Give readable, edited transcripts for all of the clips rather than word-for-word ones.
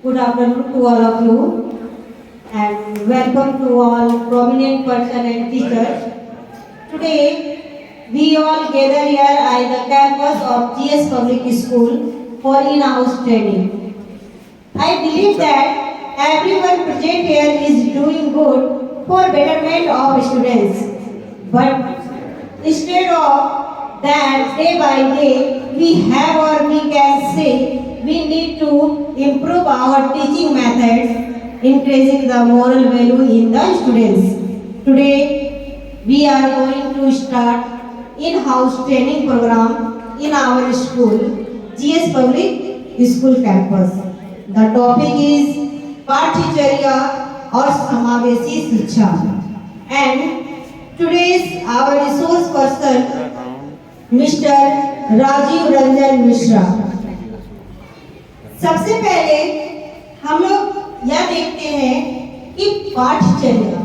Good afternoon to all of you and welcome to all prominent persons and teachers. Today we all gather here at the campus of GS Public School for in-house training. I believe that everyone present here is doing good for betterment of students. But instead of that, day by day, we have or we can say we need to improve our teaching methods, increasing the moral value in the students. Today, we are going to start in-house training program in our school, GS Public School campus. The topic is पाठ्यचर्या और समावेशी शिक्षा. And today's our resource person, Mr. Rajiv Ranjan Mishra. सबसे पहले हम लोग यह देखते हैं कि पाठ्यचर्या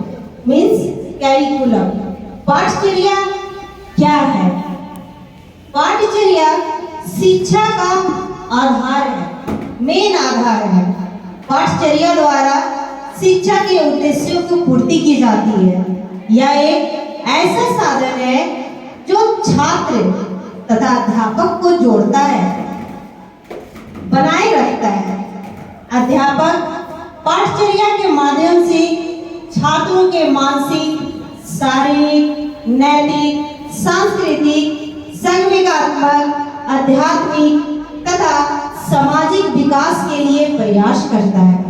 मीन्स कैरिकुलम. पाठ्यचर्या क्या है? पाठ्यचर्या शिक्षा का आधार है, मेन आधार है. पाठ्यचर्या द्वारा शिक्षा के उद्देश्यों की पूर्ति की जाती है. यह एक ऐसा साधन है जो छात्र तथा अध्यापक को जोड़ता है, बनाए रखता है. अध्यापक पाठ्यचर्या के माध्यम से छात्रों के मानसिक, शारीरिक, नैतिक, सांस्कृतिक, संवेगात्मक, आध्यात्मिक तथा सामाजिक विकास के लिए प्रयास करता है.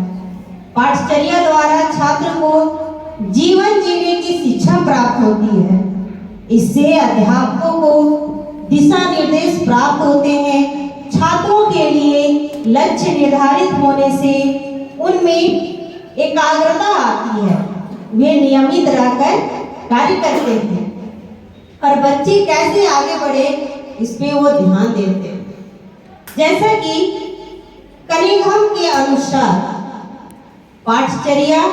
पाठ्यचर्या द्वारा छात्र को जीवन जीने की शिक्षा प्राप्त होती है. इससे अध्यापकों को दिशा निर्देश प्राप्त होते हैं. छात्रों के लिए लक्ष्य निर्धारित होने से उनमें एकाग्रता आती है, वे नियमित रहकर कार्य करते हैं और बच्चे कैसे आगे बढ़े इस पे वो ध्यान देते हैं. जैसा कि कनिंघम के अनुसार पाठ्यचर्या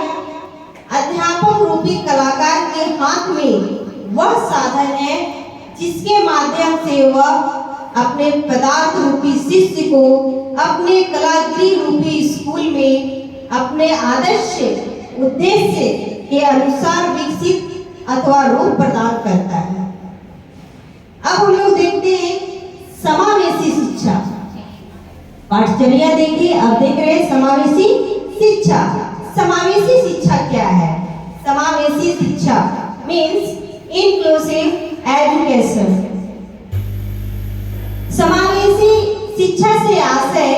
अध्यापक रूपी कलाकार के हाथ में वह साधन है जिसके माध्यम से वह अपने पदार्थ रूपी शिष्य को अपने कलागृह रूपी स्कूल में अपने आदर्श उद्देश्य के अनुसार विकसित अथवा रूप प्रदान करता है. अब हम लोग देखते हैं समावेशी शिक्षा. पाठ्यचर्या देखिए, अब देख रहे हैं समावेशी शिक्षा. समावेशी शिक्षा क्या है? समावेशी शिक्षा मीन्स इंक्लूसिव एजुकेशन. समावेशी शिक्षा से आशय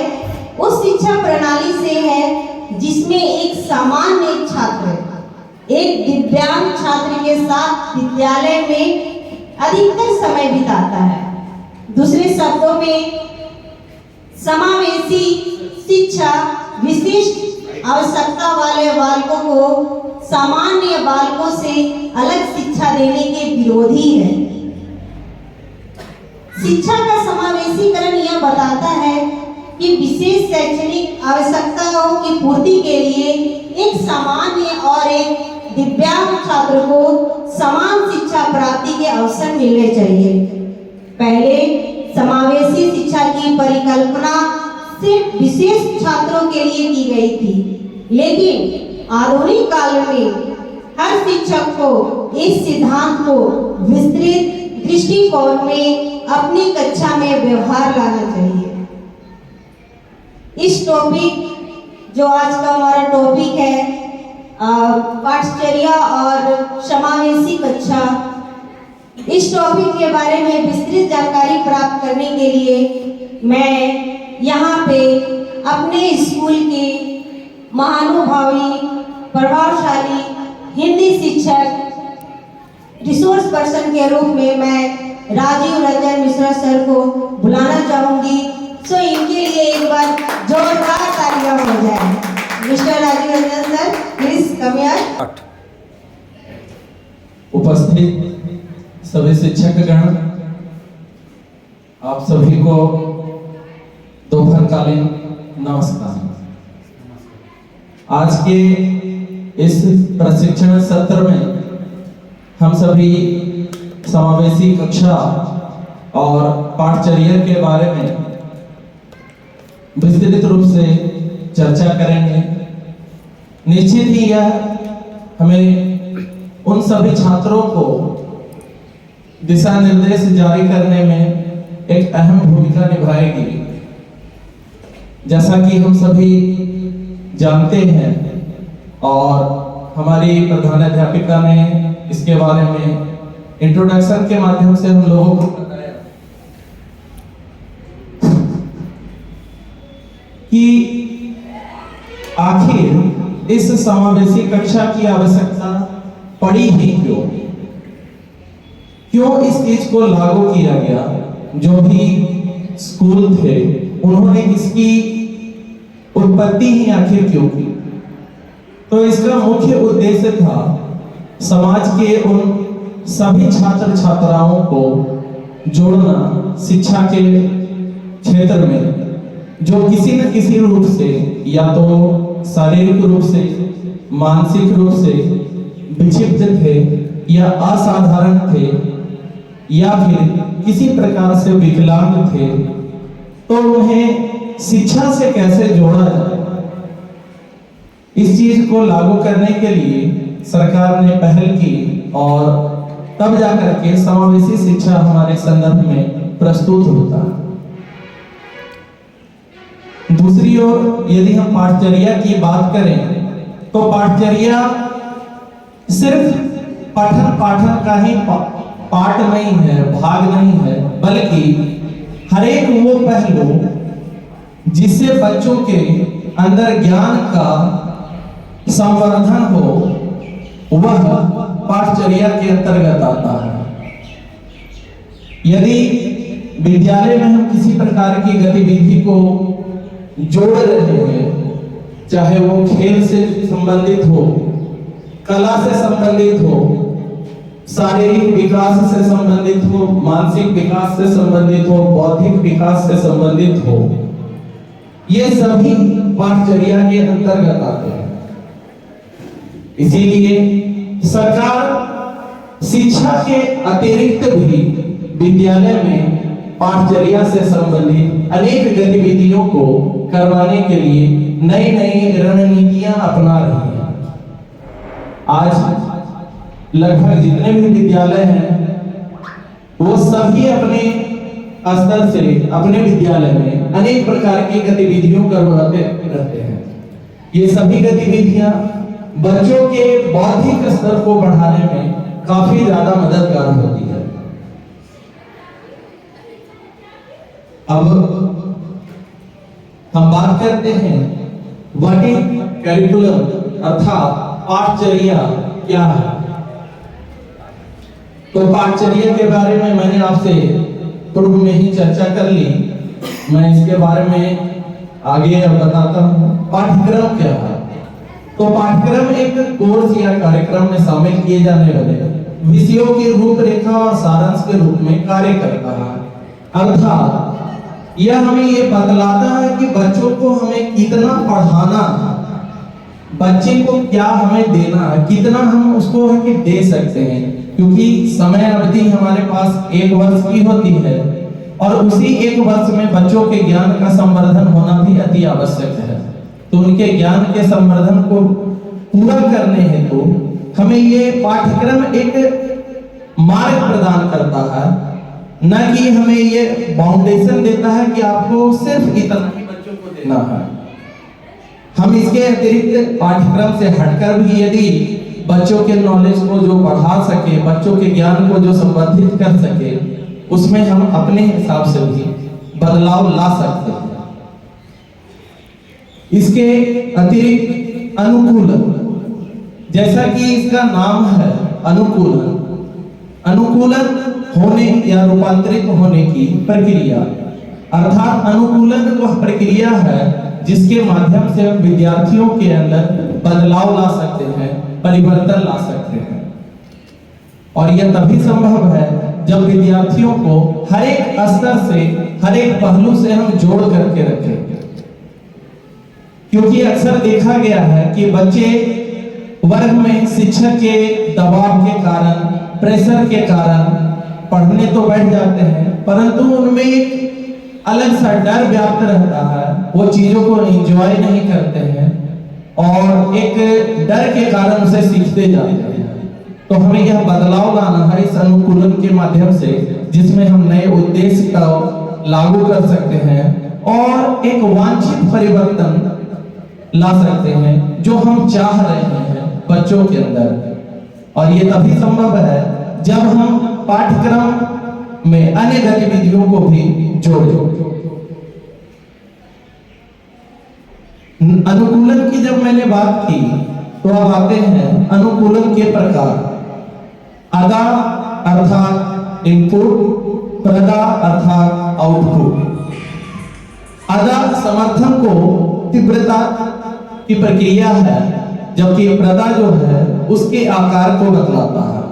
उस शिक्षा प्रणाली से है जिसमें एक सामान्य छात्र एक दिव्यांग छात्र के साथ विद्यालय में अधिकतर समय बिताता है. दूसरे शब्दों में समावेशी शिक्षा विशिष्ट आवश्यकता वाले बालकों को सामान्य बालकों से अलग शिक्षा देने के विरोधी है. शिक्षा का समावेशीकरण यह बताता है कि विशेष शैक्षणिक आवश्यकताओं की पूर्ति के लिए एक सामान्य और एक दिव्यांग छात्र को समान शिक्षा प्राप्ति के अवसर मिलने चाहिए. पहले समावेशी शिक्षा की परिकल्पना सिर्फ विशेष छात्रों के लिए की गई थी, लेकिन आधुनिक काल में हर शिक्षक को इस सिद्धांत को विस्तृत दृष्टिकोण में अपनी कक्षा में व्यवहार लाना चाहिए. इस टॉपिक जो आज का हमारा टॉपिक है पाठ्यचर्या और समावेशी कक्षा, इस टॉपिक के बारे में विस्तृत जानकारी प्राप्त करने के लिए मैं यहाँ पे अपने स्कूल के महानुभावी प्रभावशाली हिंदी शिक्षक रिसोर्स पर्सन के रूप में मैं राजीव रंजन मिश्रा सर को बुलाना चाहूंगी. सो इनके लिए एक बार जोरदार तालियां हो जाए. Mister Rajiv Ranjan sir, please come here. उपस्थित सभी शिक्षकगण, आप सभी को दोपहरकालीन नमस्कार. आज के इस प्रशिक्षण सत्र में हम सभी समावेशी कक्षा और पाठ्यचर्या के बारे में विस्तृत रूप से चर्चा करेंगे। निश्चित ही यह हमें उन सभी छात्रों को दिशा निर्देश जारी करने में एक अहम भूमिका निभाएगी। जैसा कि हम सभी जानते हैं और हमारी प्रधानाध्यापिका ने इसके बारे में इंट्रोडक्शन के माध्यम से हम लोगों को बताया कि आखिर इस समावेशी कक्षा की आवश्यकता पड़ी ही क्यों इस चीज को लागू किया गया। जो भी स्कूल थे उन्होंने इसकी उत्पत्ति ही आखिर क्यों की। तो इसका मुख्य उद्देश्य था समाज के उन सभी छात्र छात्राओं को जोड़ना शिक्षा के क्षेत्र में, जो किसी न किसी रूप से या तो शारीरिक रूप से, मानसिक रूप से विक्षिप्त थे या असाधारण थे या फिर किसी प्रकार से विकलांग थे। तो उन्हें शिक्षा से कैसे जोड़ा जाए, इस चीज को लागू करने के लिए सरकार ने पहल की और तब जाकर के समावेशी शिक्षा हमारे संदर्भ में प्रस्तुत होता है। दूसरी ओर यदि हम पाठचर्या की बात करें तो पाठचर्या सिर्फ पठन पाठन का ही पार्ट नहीं है, भाग नहीं है, बल्कि हर एक वो पहलू जिससे बच्चों के अंदर ज्ञान का संवर्धन हो वह पाठचर्या के अंतर्गत आता है। यदि विद्यालय में हम किसी प्रकार की गतिविधि को जोड़ रहे हैं, चाहे वो खेल से संबंधित हो, कला से संबंधित हो, शारीरिक विकास से संबंधित हो, मानसिक विकास से संबंधित हो, बौद्धिक विकास से संबंधित हो, ये सभी पाठचर्या के अंतर्गत आते हैं। इसीलिए सरकार शिक्षा के अतिरिक्त भी विद्यालय में पाठचर्या से संबंधित अनेक गतिविधियों को करवाने के लिए नई नई रणनीतियां अपना रही है। आज लगभग जितने भी विद्यालय हैं वो सभी अपने स्तर से अपने विद्यालय में अनेक प्रकार की गतिविधियों करवाते रहते हैं। ये सभी गतिविधियां बच्चों के बौद्धिक स्तर को बढ़ाने में काफी ज्यादा मददगार होती है। अब हम बात करते हैं व्हाट इज करिकुलम अर्थात पाठचर्या क्या है। तो पाठचर्या के बारे में मैंने आपसे पूर्व में ही चर्चा कर ली, मैं इसके बारे में आगे अब बताता हूं। पाठ्यक्रम क्या है? तो पाठ्यक्रम एक कोर्स या कार्यक्रम में शामिल किए जाने वाले विषयों की रूपरेखा और सारांश के रूप में कार्य करता है। अर्थात यह हमें ये बतलाता है कि बच्चों को हमें कितना पढ़ाना है, बच्चे को क्या हमें देना है, कितना हम उसको दे सकते हैं, क्योंकि समय अवधि हमारे पास 1 वर्ष की होती है और उसी 1 वर्ष में बच्चों के ज्ञान का संवर्धन होना भी अति आवश्यक है। तो उनके ज्ञान के संवर्धन को पूरा करने हेतु हमें ये पाठ्यक्रम एक मार्ग प्रदान करता है, न कि हमें ये बाउंडेशन देता है कि आपको सिर्फ इतना ही बच्चों को देना है। हम इसके अतिरिक्त पाठ्यक्रम से हटकर भी यदि बच्चों के नॉलेज को जो बढ़ा सके, बच्चों के ज्ञान को जो संवर्धित कर सके, उसमें हम अपने हिसाब से भी बदलाव ला सकते हैं। इसके अतिरिक्त अनुकूलन, जैसा कि इसका नाम है अनुकूलन, अनुकूलन होने या रूपांतरित होने की प्रक्रिया, अर्थात अनुकूलन वह प्रक्रिया है जिसके माध्यम से हम विद्यार्थियों के अंदर बदलाव ला सकते हैं, परिवर्तन ला सकते हैं। और यह तभी संभव है जब विद्यार्थियों को हर एक स्तर से, हर एक पहलू से हम जोड़ करके रखें। क्योंकि अक्सर देखा गया है कि बच्चे वर्ग में शिक्षक के दबाव के कारण, प्रेशर के कारण पढ़ने तो बैठ जाते हैं, परंतु उनमें एक अलग सा डर व्याप्त रहता है, वो चीजों को एंजॉय नहीं करते हैं और एक डर के कारण उसे सीखते जाते हैं। तो हमें यह बदलाव लाना है इस अनुकूलन के माध्यम से, जिसमें हम नए उद्देश्य का लागू कर सकते हैं और एक वांछित परिवर्तन ला सकते हैं जो हम चाह रहे हैं बच्चों के अंदर। और ये तभी संभव है जब हम पाठ्यक्रम में अन्य गतिविधियों को भी जोड़ें। अनुकूलन की जब मैंने बात की तो अब आते हैं अनुकूलन के प्रकार। अदा अर्थात इनपुट, प्रदा अर्थात आउटपुट। अदा समर्थन को तीव्रता की प्रक्रिया है, जबकि प्रदा जो है उसके आकार को बतलाता है।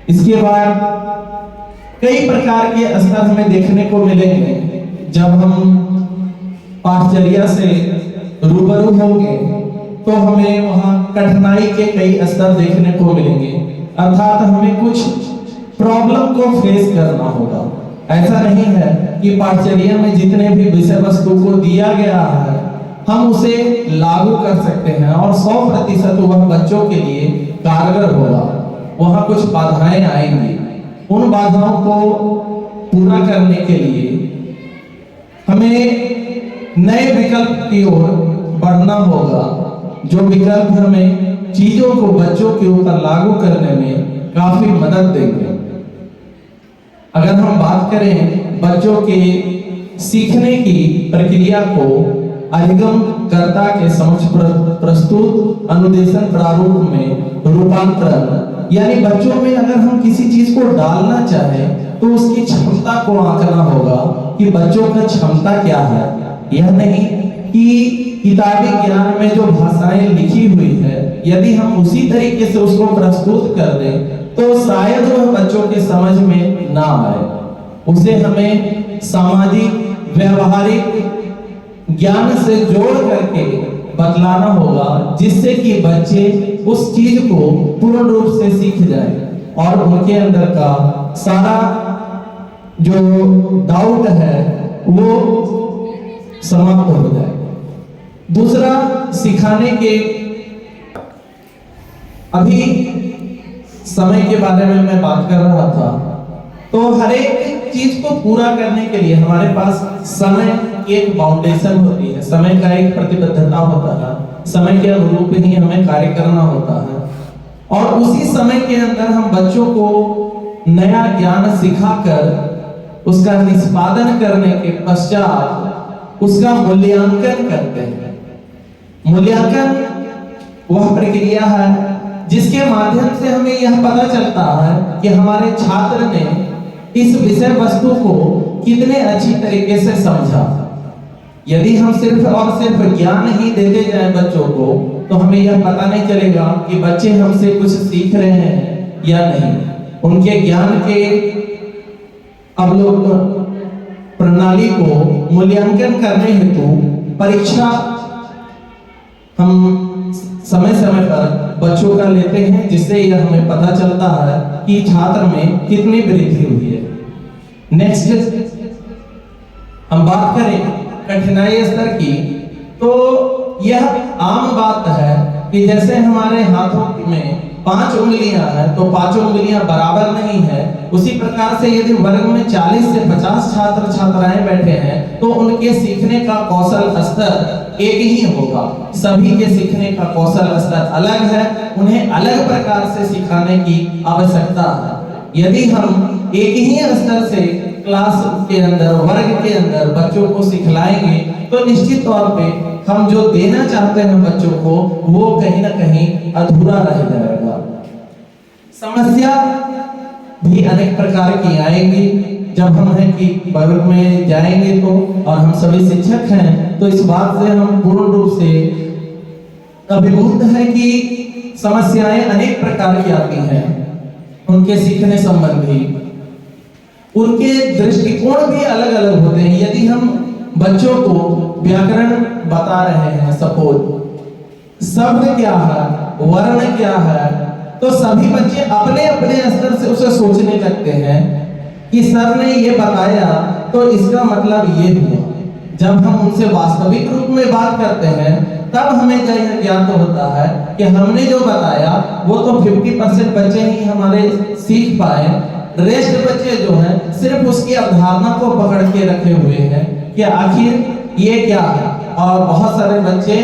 इसके बाद कई प्रकार के स्तर हमें देखने को मिलेंगे जब हम पाठचर्या से रूबरू होंगे, तो हमें वहां कठिनाई के कई स्तर देखने को मिलेंगे, अर्थात हमें कुछ प्रॉब्लम को फेस करना होगा। ऐसा नहीं है कि पाठचर्या में जितने भी विषय वस्तु को दिया गया है हम उसे लागू कर सकते हैं और 100% वह बच्चों के लिए कारगर होगा। वहां कुछ बाधाएं आएंगी, उन बाधाओं को पूरा करने के लिए हमें नए विकल्प की ओर बढ़ना होगा, जो विकल्प हमें चीजों को बच्चों के ऊपर लागू करने में काफी मदद देंगे। अगर हम बात करें बच्चों के सीखने की प्रक्रिया को अधिगम कर्ता के समक्ष प्रस्तुत अनुदेशन प्रारूप में रूपांतरण, यानी बच्चों में अगर हम किसी चीज को डालना चाहें तो उसकी क्षमता को आंकना होगा कि बच्चों का क्षमता क्या है। यह नहीं कि किताबी ज्ञान में जो भाषाएं लिखी हुई है यदि हम उसी तरीके से उसको प्रस्तुत कर दें तो शायद वह बच्चों के समझ में ना आए। उसे हमें सामाजिक व्यवहारिक ज्ञान से जोड़ करके बतलाना होगा, जिससे कि बच्चे उस चीज को पूर्ण रूप से सीख जाएं और उनके अंदर का सारा जो डाउट है वो समाप्त हो जाए। दूसरा, सिखाने के अभी समय के बारे में मैं बात कर रहा था, तो हर एक चीज को पूरा करने के लिए हमारे पास समय की एक बाउंडेशन होती है, समय का एक प्रतिबद्धता होता है, समय के अनुरूप ही हमें कार्य करना होता है और उसी समय के अंदर हम बच्चों को नया ज्ञान सिखाकर उसका निष्पादन करने के पश्चात उसका मूल्यांकन करते हैं। मूल्यांकन वह प्रक्रिया है जिसके माध्यम से हमें यह पता चलता है कि हमारे छात्र ने इस विषय वस्तु को कितने अच्छी तरीके से समझा। यदि हम सिर्फ और सिर्फ ज्ञान ही देते जाएं बच्चों को तो हमें यह पता नहीं चलेगा कि बच्चे हमसे कुछ सीख रहे हैं या नहीं। उनके ज्ञान के अवलोकन प्रणाली को मूल्यांकन करने हेतु परीक्षा हम समय समय पर बच्चों का लेते हैं, जिससे यह हमें पता चलता है कि छात्र में कितनी वृद्धि हुई है। नेक्स्ट हम बात करें कठिनाई स्तर की, तो यह आम बात है कि जैसे हमारे हाथों में 5 उंगलियां हैं तो 5 उंगलियां बराबर नहीं है, उसी प्रकार से यदि वर्ग में 40 से 50 छात्र छात्राएं बैठे हैं तो उनके सीखने का कौशल स्तर एक ही होगा। सभी के सीखने का कौशल स्तर अलग है, उन्हें अलग प्रकार से सिखाने की आवश्यकता है। यदि हम एक ही स्तर से क्लास के अंदर, वर्ग के अंदर बच्चों को सिखलाएंगे तो निश्चित तौर पे हम जो देना चाहते हैं बच्चों को वो कहीं ना कहीं अधूरा रह जाएगा। समस्या भी अनेक प्रकार की आएंगी जब हम हैं कि वर्ग में जाएंगे तो, और हम सभी शिक्षक हैं तो इस बात से हम पूर्ण रूप से अभिभूत है कि समस्याएं अनेक प्रकार की आती हैं। उनके सीखने संबंधी उनके दृष्टिकोण भी अलग अलग होते हैं। यदि हम बच्चों को व्याकरण बता रहे हैं, सपोज शब्द क्या है, वर्ण क्या है, तो सभी बच्चे अपने अपने स्तर से उसे सोचने लगते हैं कि सर ने ये बताया तो इसका मतलब ये हुआ, जब हम उनसे वास्तविक रूप में बात करते हैं तब हमें यह ज्ञात होता है कि हमने जो बताया वो तो 50% बच्चे ही हमारे सीख पाए, रेस्ट बच्चे जो हैं सिर्फ उसकी अवधारणा को पकड़ के रखे हुए हैं कि आखिर ये क्या है, और बहुत सारे बच्चे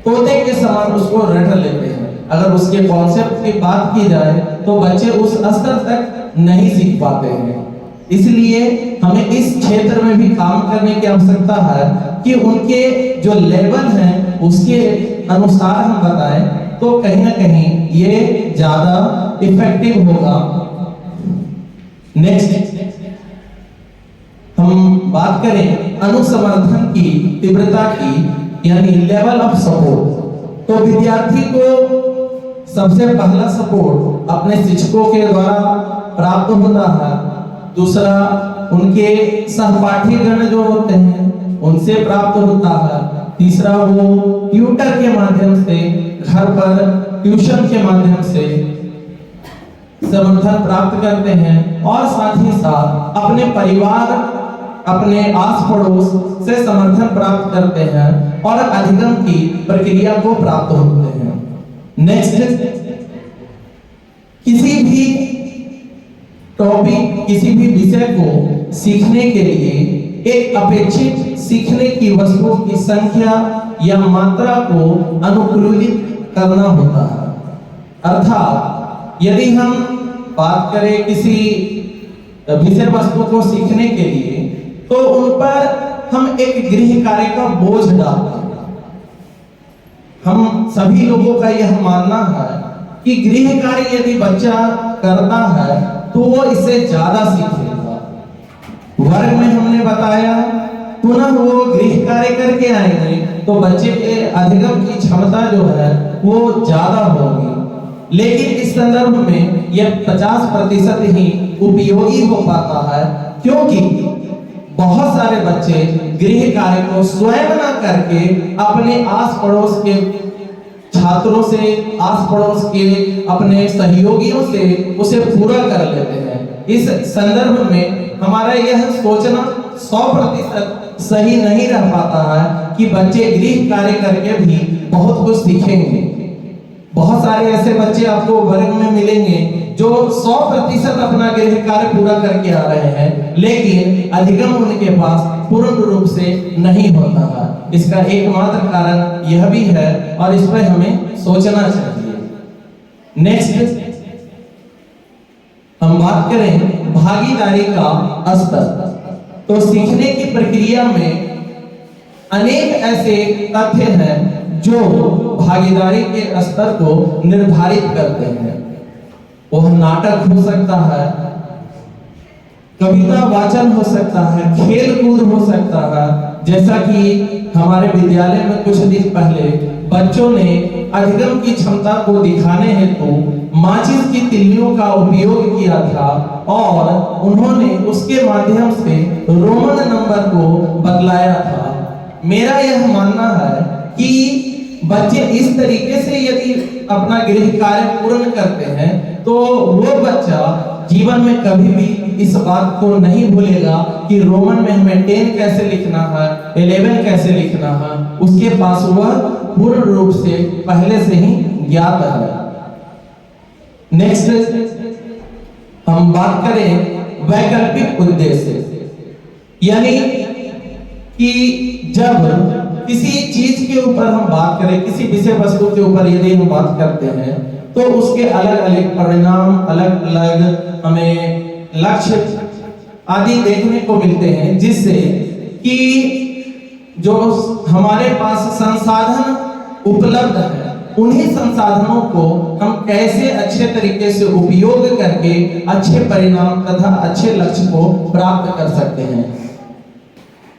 तोते के समान उसको रट लेते हैं। अगर उसके कॉन्सेप्ट की बात की जाए तो बच्चे उस स्तर तक नहीं सीख पाते हैं। इसलिए हमें इस क्षेत्र में भी काम करने की आवश्यकता है कि उनके जो लेवल हैं उसके अनुसार हम बताएं, तो कहीं ना कहीं ये ज्यादा इफेक्टिव होगा। नेक्स्ट हम बात करें अनुसमर्थन की तीव्रता की, यानी लेवल ऑफ सपोर्ट। तो विद्यार्थी को सबसे पहला सपोर्ट अपने शिक्षकों के द्वारा प्राप्त होता है, दूसरा उनके सहपाठीगण जो होते हैं उनसे प्राप्त होता है, तीसरा वो ट्यूटर के माध्यम से, घर पर ट्यूशन के माध्यम से समर्थन प्राप्त करते हैं, और साथ ही साथ अपने परिवार, अपने आस पड़ोस से समर्थन प्राप्त करते हैं और अधिगम की प्रक्रिया को प्राप्त होते हैं। नेक्स्ट, किसी भी टॉपिक, किसी भी विषय को सीखने के लिए एक अपेक्षित सीखने की वस्तुओं की संख्या या मात्रा को अनुकूलित करना होता है। अर्थात यदि हम बात करें किसी विषय वस्तु को सीखने के लिए, तो उन पर हम एक गृह कार्य का बोझ डालते हैं। हम सभी लोगों का यह मानना है कि गृह कार्य यदि बच्चा करता है तो वो इससे ज्यादा सीखेगा। वर्ग में हमने बताया, पुनः वो गृह कार्य करके आएंगे तो बच्चे के अधिगम की क्षमता जो है वो ज्यादा होगी। लेकिन इस संदर्भ में यह 50% ही उपयोगी हो पाता है, क्योंकि बहुत सारे बच्चे गृह कार्य को स्वयं न करके अपने आस पड़ोस के छात्रों से, आस पड़ोस के अपने सहयोगियों से उसे पूरा कर लेते हैं। इस संदर्भ में हमारा यह सोचना 100% सही नहीं रह पाता है कि बच्चे गृह कार्य करके भी बहुत कुछ सीखेंगे। बहुत सारे ऐसे बच्चे आपको वर्ग में मिलेंगे जो 100% अपना गृह कार्य पूरा करके आ रहे हैं, लेकिन अधिगम उनके पास पूर्ण रूप से नहीं होता है। इसका एकमात्र कारण यह भी है और इस पर हमें सोचना चाहिए। नेक्स्ट हम बात करें भागीदारी का स्तर। तो सीखने की प्रक्रिया में अनेक ऐसे तथ्य हैं जो भागीदारी के स्तर को निर्धारित करते हैं। वह नाटक हो सकता है, कविता वाचन हो सकता है, खेल कूद हो सकता है। जैसा कि हमारे विद्यालय में कुछ दिन पहले बच्चों ने अधिगम की क्षमता को दिखाने हेतु माचिस की तिल्लियों का उपयोग किया था और उन्होंने उसके माध्यम से रोमन नंबर को बदलाया था। मेरा यह मानना है कि बच्चे इस तरीके से यदि अपना गृह कार्य पूर्ण करते हैं तो वो बच्चा जीवन में कभी भी इस बात को नहीं भूलेगा कि रोमन में हमें 10 कैसे लिखना है, 11 कैसे लिखना है। उसके पास वह पूर्ण रूप से पहले से ही ज्ञात है। नेक्स्ट हम बात करें वैकल्पिक उद्देश्य, यानी कि जब किसी चीज के ऊपर हम बात करें, किसी विषय वस्तु के ऊपर यदि हम बात करते हैं तो उसके अलग अलग परिणाम, अलग अलग हमें लक्ष्य आदि देखने को मिलते हैं, जिससे कि जो हमारे पास संसाधन उपलब्ध है उन्हीं संसाधनों को हम कैसे अच्छे तरीके से उपयोग करके अच्छे परिणाम तथा अच्छे लक्ष्य को प्राप्त कर सकते हैं।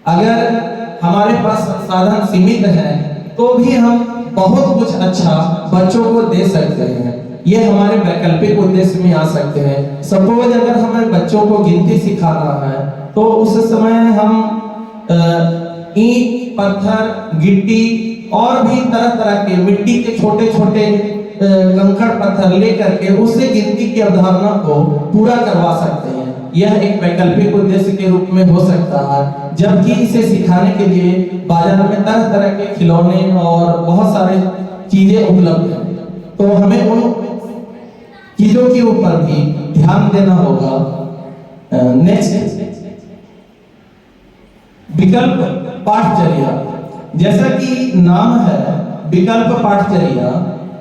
अगर हमारे पास संसाधन सीमित है तो भी हम बहुत कुछ अच्छा बच्चों को दे सकते हैं। ये हमारे वैकल्पिक उद्देश्य में आ सकते हैं। सपोज अगर हमें बच्चों को गिनती सिखाना है तो उस समय हम ईंट, पत्थर, गिट्टी और भी तरह तरह के मिट्टी के छोटे छोटे कंकड़ पत्थर लेकर के उससे गिनती की अवधारणा को पूरा करवा सकते हैं। यह एक वैकल्पिक उद्देश्य के रूप में हो सकता है, जबकि इसे सिखाने के लिए बाजार में तरह तरह के खिलौने और बहुत सारे चीजें उपलब्ध हैं। तो हमें उन चीजों के ऊपर भी ध्यान देना होगा। नेक्स्ट, विकल्प पाठचर्या। जैसा कि नाम है विकल्प पाठचर्या,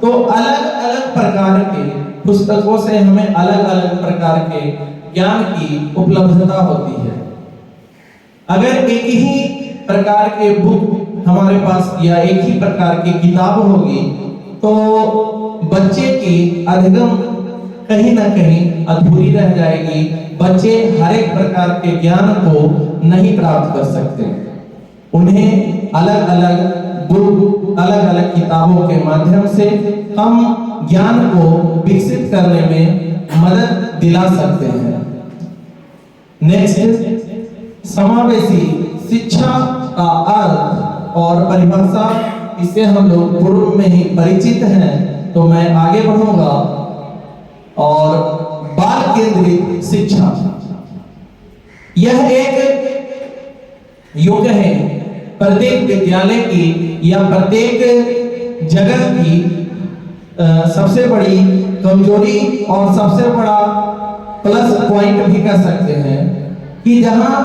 तो अलग अलग प्रकार के पुस्तकों से हमें अलग अलग प्रकार के ज्ञान की उपलब्धता होती है। अगर एक ही प्रकार के बुक हमारे पास या एक ही प्रकार की किताब होगी तो बच्चे की अधिगम कहीं ना कहीं अधूरी रह जाएगी। बच्चे हर एक प्रकार के ज्ञान को नहीं प्राप्त कर सकते। उन्हें अलग अलग बुक, अलग अलग किताबों के माध्यम से हम ज्ञान को विकसित करने में मदद दिला सकते हैं। नेक्स्ट, समावेशी शिक्षा का अर्थ और परिभाषा, इससे हम लोग पूर्व में ही परिचित हैं, तो मैं आगे बढ़ूंगा। और बाल केंद्रित शिक्षा, यह एक युग है प्रत्येक विद्यालय की या प्रत्येक जगह की सबसे बड़ी कमजोरी और सबसे बड़ा प्लस पॉइंट भी कह सकते हैं कि जहां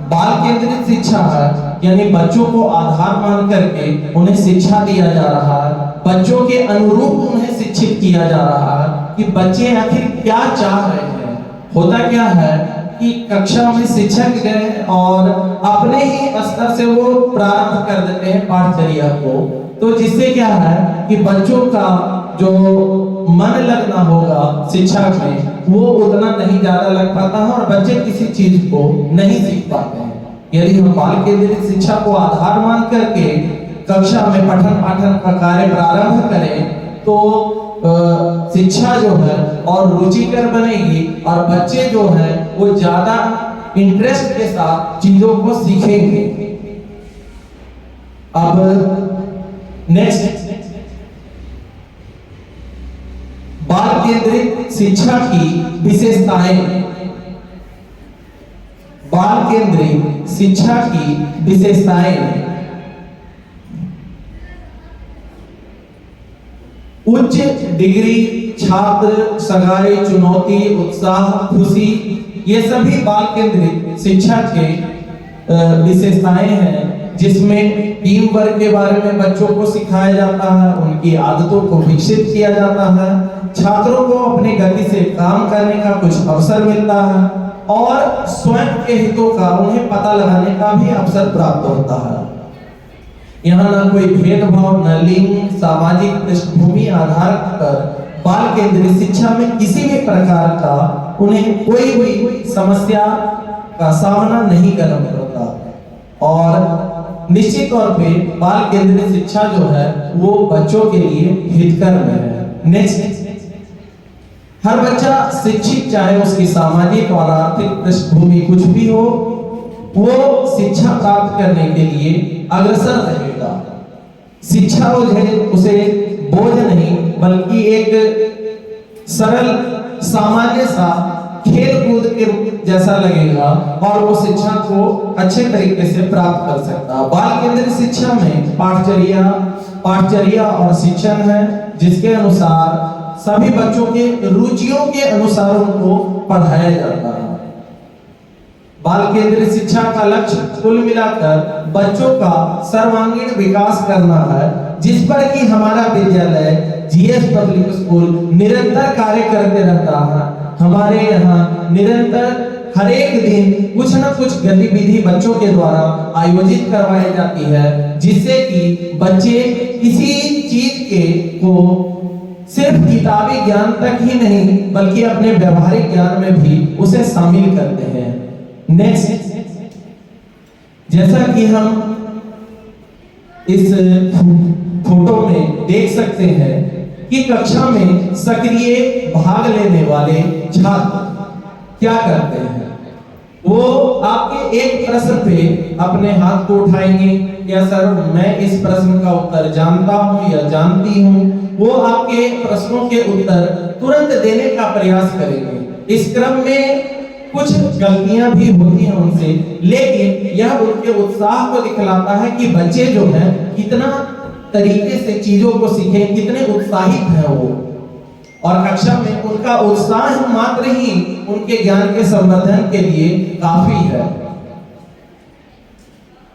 बाल केंद्रित शिक्षा है, यानी बच्चों को आधार मान करके उन्हें शिक्षा दिया जा रहा है, बच्चों के अनुरूप उन्हें शिक्षित किया जा रहा है कि बच्चे आखिर क्या चाह रहे हैं। होता क्या है कि कक्षा में शिक्षक गए और अपने ही स्तर से वो प्रारंभ कर देते हैं पाठचर्या को, तो जिससे क्या है कि बच्चों का जो मन लगना होगा शिक्षा में वो उतना नहीं ज्यादा लग पाता है और बच्चे किसी चीज को नहीं सीख पाते हैं। यदि हम बाल केंद्रित शिक्षा को आधार मान करके कक्षा में पठन पाठन का कार्य प्रारंभ करें तो शिक्षा जो है और रुचिकर बनेगी और बच्चे जो है वो ज्यादा इंटरेस्ट के साथ चीजों को सीखेंगे। अब नेक्स्ट, बाल केंद्रित शिक्षा की विशेषताएं। बाल केंद्रित शिक्षा की विशेषताएं, उच्च डिग्री, छात्र, सगाई, चुनौती, उत्साह, खुशी, ये सभी बाल केंद्रित शिक्षा के विशेषताएं हैं, जिसमें टीम वर्क के बारे में बच्चों को सिखाया जाता है, उनकी आदतों को विकसित किया जाता है, छात्रों को अपनी गति से काम करने का कुछ अवसर मिलता है और स्वयं के हितों का उन्हें पता लगाने का भी अवसर प्राप्त होता है। यहाँ ना कोई भेदभाव, न लिंग, सामाजिक पृष्ठभूमि आधार पर बाल केंद्रित शिक्षा में किसी भी प्रकार का उन्हें कोई भी समस्या का सामना नहीं करना पड़ता और निश्चित तौर पे बाल केंद्रित शिक्षा जो है वो बच्चों के लिए हितकर है। नेक्स्ट, हर बच्चा शिक्षित, चाहे उसकी सामाजिक और आर्थिक पृष्ठभूमि कुछ भी हो, वो शिक्षा प्राप्त करने के लिए अग्रसर रहेगा। शिक्षा उसे बोझ नहीं बल्कि एक सरल सामान्य सा खेल कूद के जैसा लगेगा और वो शिक्षा को अच्छे तरीके से प्राप्त कर सकता है। बाल केंद्रित शिक्षा में पाठचर्या और शिक्षण है, जिसके अनुसार सभी बच्चों के रुचियों के अनुसार उनको पढ़ाया जाता है। बाल केंद्रित शिक्षा का लक्ष्य कुल मिलाकर बच्चों का सर्वांगीण विकास करना है, जिस पर कि हमारा विद्यालय जीएस पब्लिक स्कूल निरंतर कार्य करते रहता है। हमारे यहाँ निरंतर हर एक दिन कुछ न कुछ गतिविधि बच्चों के द्वारा आयोजित करवाई जाती है, जिससे कि बच्चे किसी चीज के को सिर्फ किताबी ज्ञान तक ही नहीं बल्कि अपने व्यवहारिक ज्ञान में भी उसे शामिल करते हैं। नेक्स्ट, जैसा कि हम इस फोटो में देख सकते हैं कि कक्षा में सक्रिय भाग लेने वाले छात्र क्या करते हैं, वो आपके एक प्रश्न पे अपने हाथ को उठाएंगे, या सर मैं इस प्रश्न का उत्तर जानता हूं या जानती हूं। वो आपके प्रश्नों के उत्तर तुरंत देने का प्रयास करेंगे। इस क्रम में कुछ गलतियां भी होती हैं उनसे, लेकिन यह उनके उत्साह को दिखलाता है कि बच्चे जो हैं कितना तरीके से चीजों को सीखे, कितने उत्साहित हैं वो। और कक्षा में उनका उत्साह मात्र ही उनके ज्ञान के संवर्धन के लिए काफी है।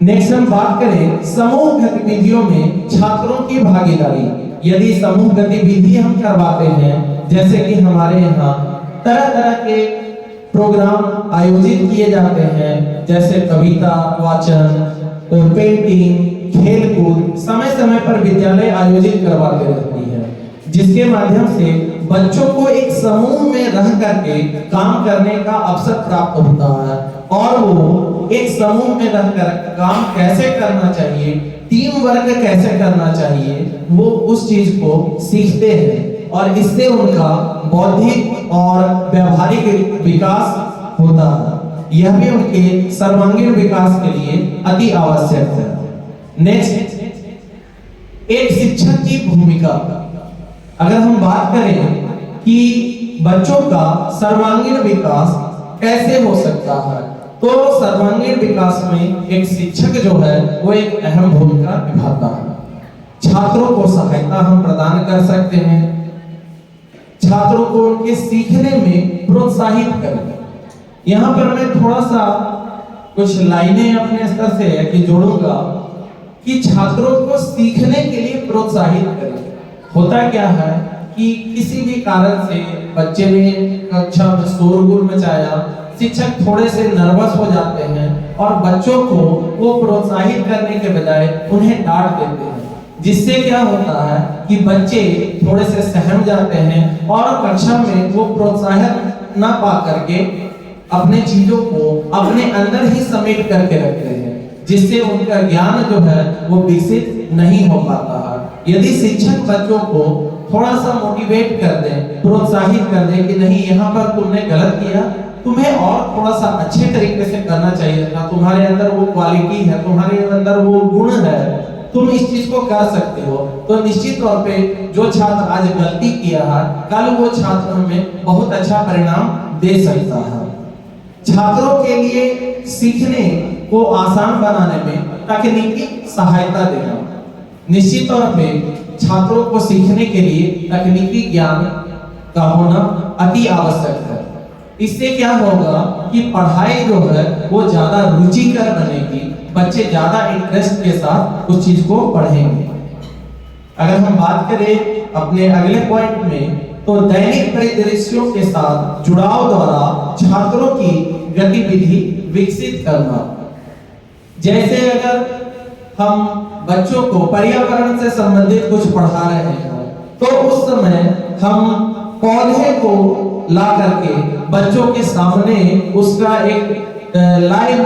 नेक्स्ट हम बात करें समूह गतिविधियों में छात्रों की भागीदारी। यदि समूह गतिविधि हम करवाते हैं, जैसे कि हमारे यहाँ तरह तरह के प्रोग्राम आयोजित किए जाते हैं, जैसे कविता वाचन, पेंटिंग, खेलकूद, समय समय पर विद्यालय आयोजित करवाते रहती है, जिसके माध्यम से बच्चों को एक समूह में रह करके काम करने का अवसर प्राप्त होता है और वो एक समूह में रहकर काम कैसे करना चाहिए, टीम वर्क कैसे करना चाहिए, वो उस चीज को सीखते हैं और इससे उनका बौद्धिक और व्यवहारिक विकास होता है। यह भी उनके सर्वांगीण विकास के लिए अति आवश्यक है। नेक्स्ट, एक शिक्षक की भूमिका। अगर हम बात करें कि बच्चों का सर्वांगीण विकास कैसे हो सकता है, तो सर्वांगीण विकास में एक शिक्षक जो है वो एक अहम भूमिका निभाता है। छात्रों को सहायता हम प्रदान कर सकते हैं, छात्रों को उनके सीखने में प्रोत्साहित करें। यहाँ पर मैं थोड़ा सा कुछ लाइनें अपने स्तर से कि जोड़ूंगा कि छात्रों को सीखने के लिए प्रोत्साहित करें। होता क्या है कि किसी भी कारण से बच्चे ने कक्षा में शोरगुल मचाया, शिक्षक थोड़े से नर्वस हो जाते हैं और बच्चों को वो प्रोत्साहित करने के बजाय उन्हें डांट देते हैं, जिससे क्या होता है कि बच्चे थोड़े से सहम जाते हैं और कक्षा में वो प्रोत्साहन ना पा करके अपने चीजों को अपने अंदर ही समेट करके रखते हैं, जिससे उनका ज्ञान जो है वो विकसित नहीं हो पाता है। यदि शिक्षक बच्चों को थोड़ा सा मोटिवेट कर दे, प्रोत्साहित कर दे कि नहीं यहाँ पर तुमने गलत किया, तुम्हें और थोड़ा सा अच्छे तरीके से करना चाहिए था, तुम्हारे अंदर वो क्वालिटी है, तुम्हारे अंदर वो गुण है, तुम इस चीज को कर सकते हो, तो निश्चित तौर पे जो छात्र आज गलती किया है कल वो छात्र हमें बहुत अच्छा परिणाम दे सकता है। छात्रों के लिए सीखने को आसान बनाने में तकनीकी सहायता देना। निश्चित तौर पे छात्रों को सीखने के लिए तकनीकी ज्ञान का होना अति आवश्यक है। इससे क्या होगा कि पढ़ाई जो है वो ज्यादा रुचिकर बनेगी, बच्चे ज्यादा इंटरेस्ट के साथ उस चीज को पढ़ेंगे। अगर हम बात करें अपने अगले पॉइंट में, तो दैनिक परिदृश्यों के साथ जुड़ाव द्वारा छात्रों की गतिविधि विकसित करना। जैसे अगर हम बच्चों को पर्यावरण से संबंधित कुछ पढ़ा रहे हैं, तो उस समय हम पौधे को ला करके बच्चों के सामने उसका एक लाइव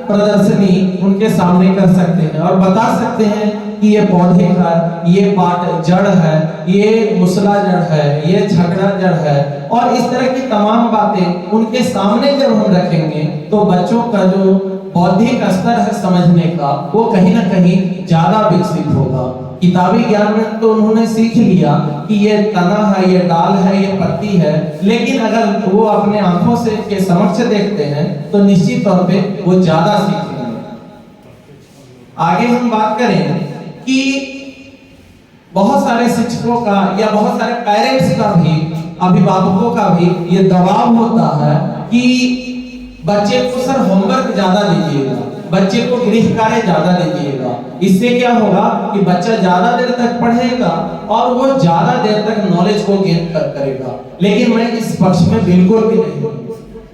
प्रदर्शनी उनके सामने कर सकते हैं और बता सकते हैं कि ये पौधे का ये पार्ट जड़ है, ये मुसला जड़ है, ये झगड़ा जड़ है, और इस तरह की तमाम बातें उनके सामने जब हम रखेंगे तो बच्चों का जो बौद्धिक स्तर है समझने का वो कहीं ना कहीं ज्यादा विकसित होगा। किताबी ज्ञान में तो उन्होंने सीख लिया कि ये तना है, ये डाल है, ये पत्ती है, लेकिन अगर वो अपने आंखों से के समक्ष देखते हैं तो निश्चित तौर पे वो ज्यादा सीखेंगे। आगे हम बात करें कि बहुत सारे शिक्षकों का या बहुत सारे पेरेंट्स का भी, अभिभावकों का भी ये दबाव होता है कि बच्चे को सर होमवर्क ज्यादा दीजिएगा, बच्चे को गृह कार्य ज्यादा दीजिएगा। इससे क्या होगा कि बच्चा ज्यादा देर तक पढ़ेगा और वो ज्यादा देर तक नॉलेज को गेन करेगा। लेकिन मैं इस पक्ष में बिल्कुल भी नहीं,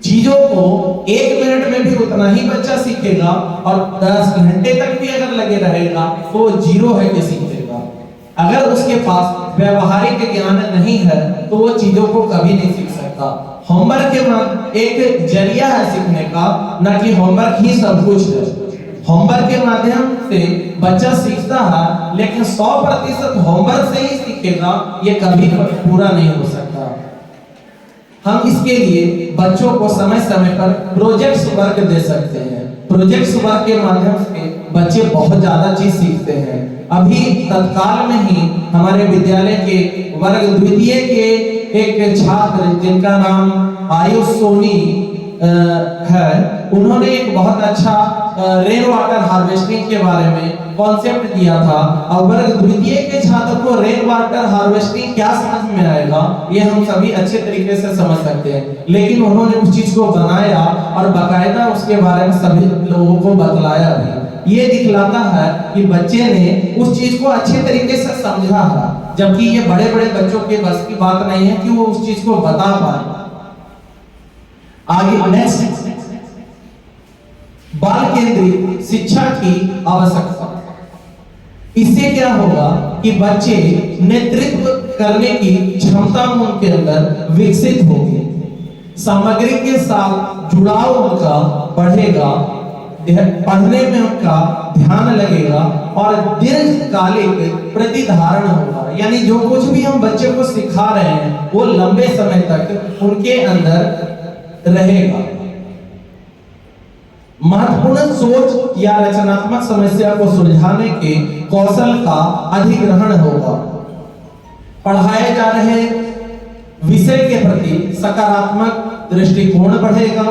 चीजों को 1 मिनट में भी उतना ही बच्चा सीखेगा और 10 घंटे तक भी अगर लगे रहेगा तो जीरो है कि सीखेगा। अगर उसके पास व्यवहारिक ज्ञान नहीं है तो वो चीजों को कभी नहीं सीख सकता। होमवर्क के एक जरिया है सीखने का, ना कि होमवर्क ही सब कुछ है। होमवर्क के माध्यम से बच्चा सीखता है, लेकिन 100% होमवर्क से ही सीखेगा ये कभी पूरा नहीं हो सकता। हम इसके लिए बच्चों को समय समय पर प्रोजेक्ट्स वर्क दे सकते हैं। प्रोजेक्ट्स वर्क के माध्यम से बच्चे बहुत ज्यादा चीज सीखते हैं। अभी तत्काल में ही हमारे विद्यालय के वर्ग द्वितीय के एक छात्र जिनका नाम आयुष सोनी है, उन्होंने एक बहुत अच्छा रेन वाटर हार्वेस्टिंग के बारे में कॉन्सेप्ट दिया था। और वर्ग द्वितीय के छात्र को रेन वाटर हार्वेस्टिंग क्या समझ में आएगा, ये हम सभी अच्छे तरीके से समझ सकते हैं, लेकिन उन्होंने उस चीज को बनाया और बाकायदा उसके बारे में सभी लोगों को बतलाया भी। ये दिखलाता है कि बच्चे ने उस चीज को अच्छे तरीके से समझा है, जबकि ये बड़े बड़े बच्चों के बस की बात नहीं है कि वो उस चीज को बता पाए। आगे नेक्स्ट, बाल केंद्रित शिक्षा की आवश्यकता। इससे क्या होगा कि बच्चे नेतृत्व करने की क्षमता उनके अंदर विकसित होगी, सामग्री के साथ जुड़ाव उनका बढ़ेगा, पढ़ने में उनका ध्यान लगेगा और दीर्घकालिक प्रतिधारण होगा। यानी जो कुछ भी हम बच्चे को सिखा रहे हैं वो लंबे समय तक उनके अंदर रहेगा। महत्वपूर्ण सोच या रचनात्मक समस्या को सुलझाने के कौशल का अधिग्रहण होगा। पढ़ाए जा रहे विषय के प्रति सकारात्मक दृष्टिकोण बढ़ेगा,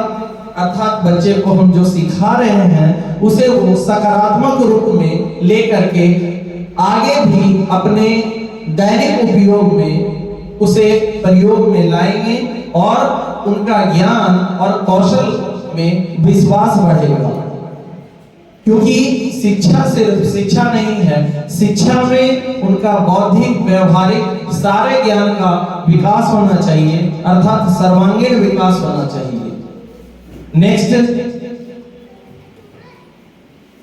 अर्थात बच्चे को हम जो सिखा रहे हैं उसे वो सकारात्मक रूप में लेकर के आगे भी अपने दैनिक उपयोग में उसे प्रयोग में लाएंगे और उनका ज्ञान और कौशल में विश्वास बढ़ेगा। क्योंकि शिक्षा सिर्फ शिक्षा नहीं है, शिक्षा में उनका बौद्धिक व्यवहारिक सारे ज्ञान का विकास होना चाहिए, अर्थात सर्वांगीण विकास होना चाहिए। नेक्स्ट,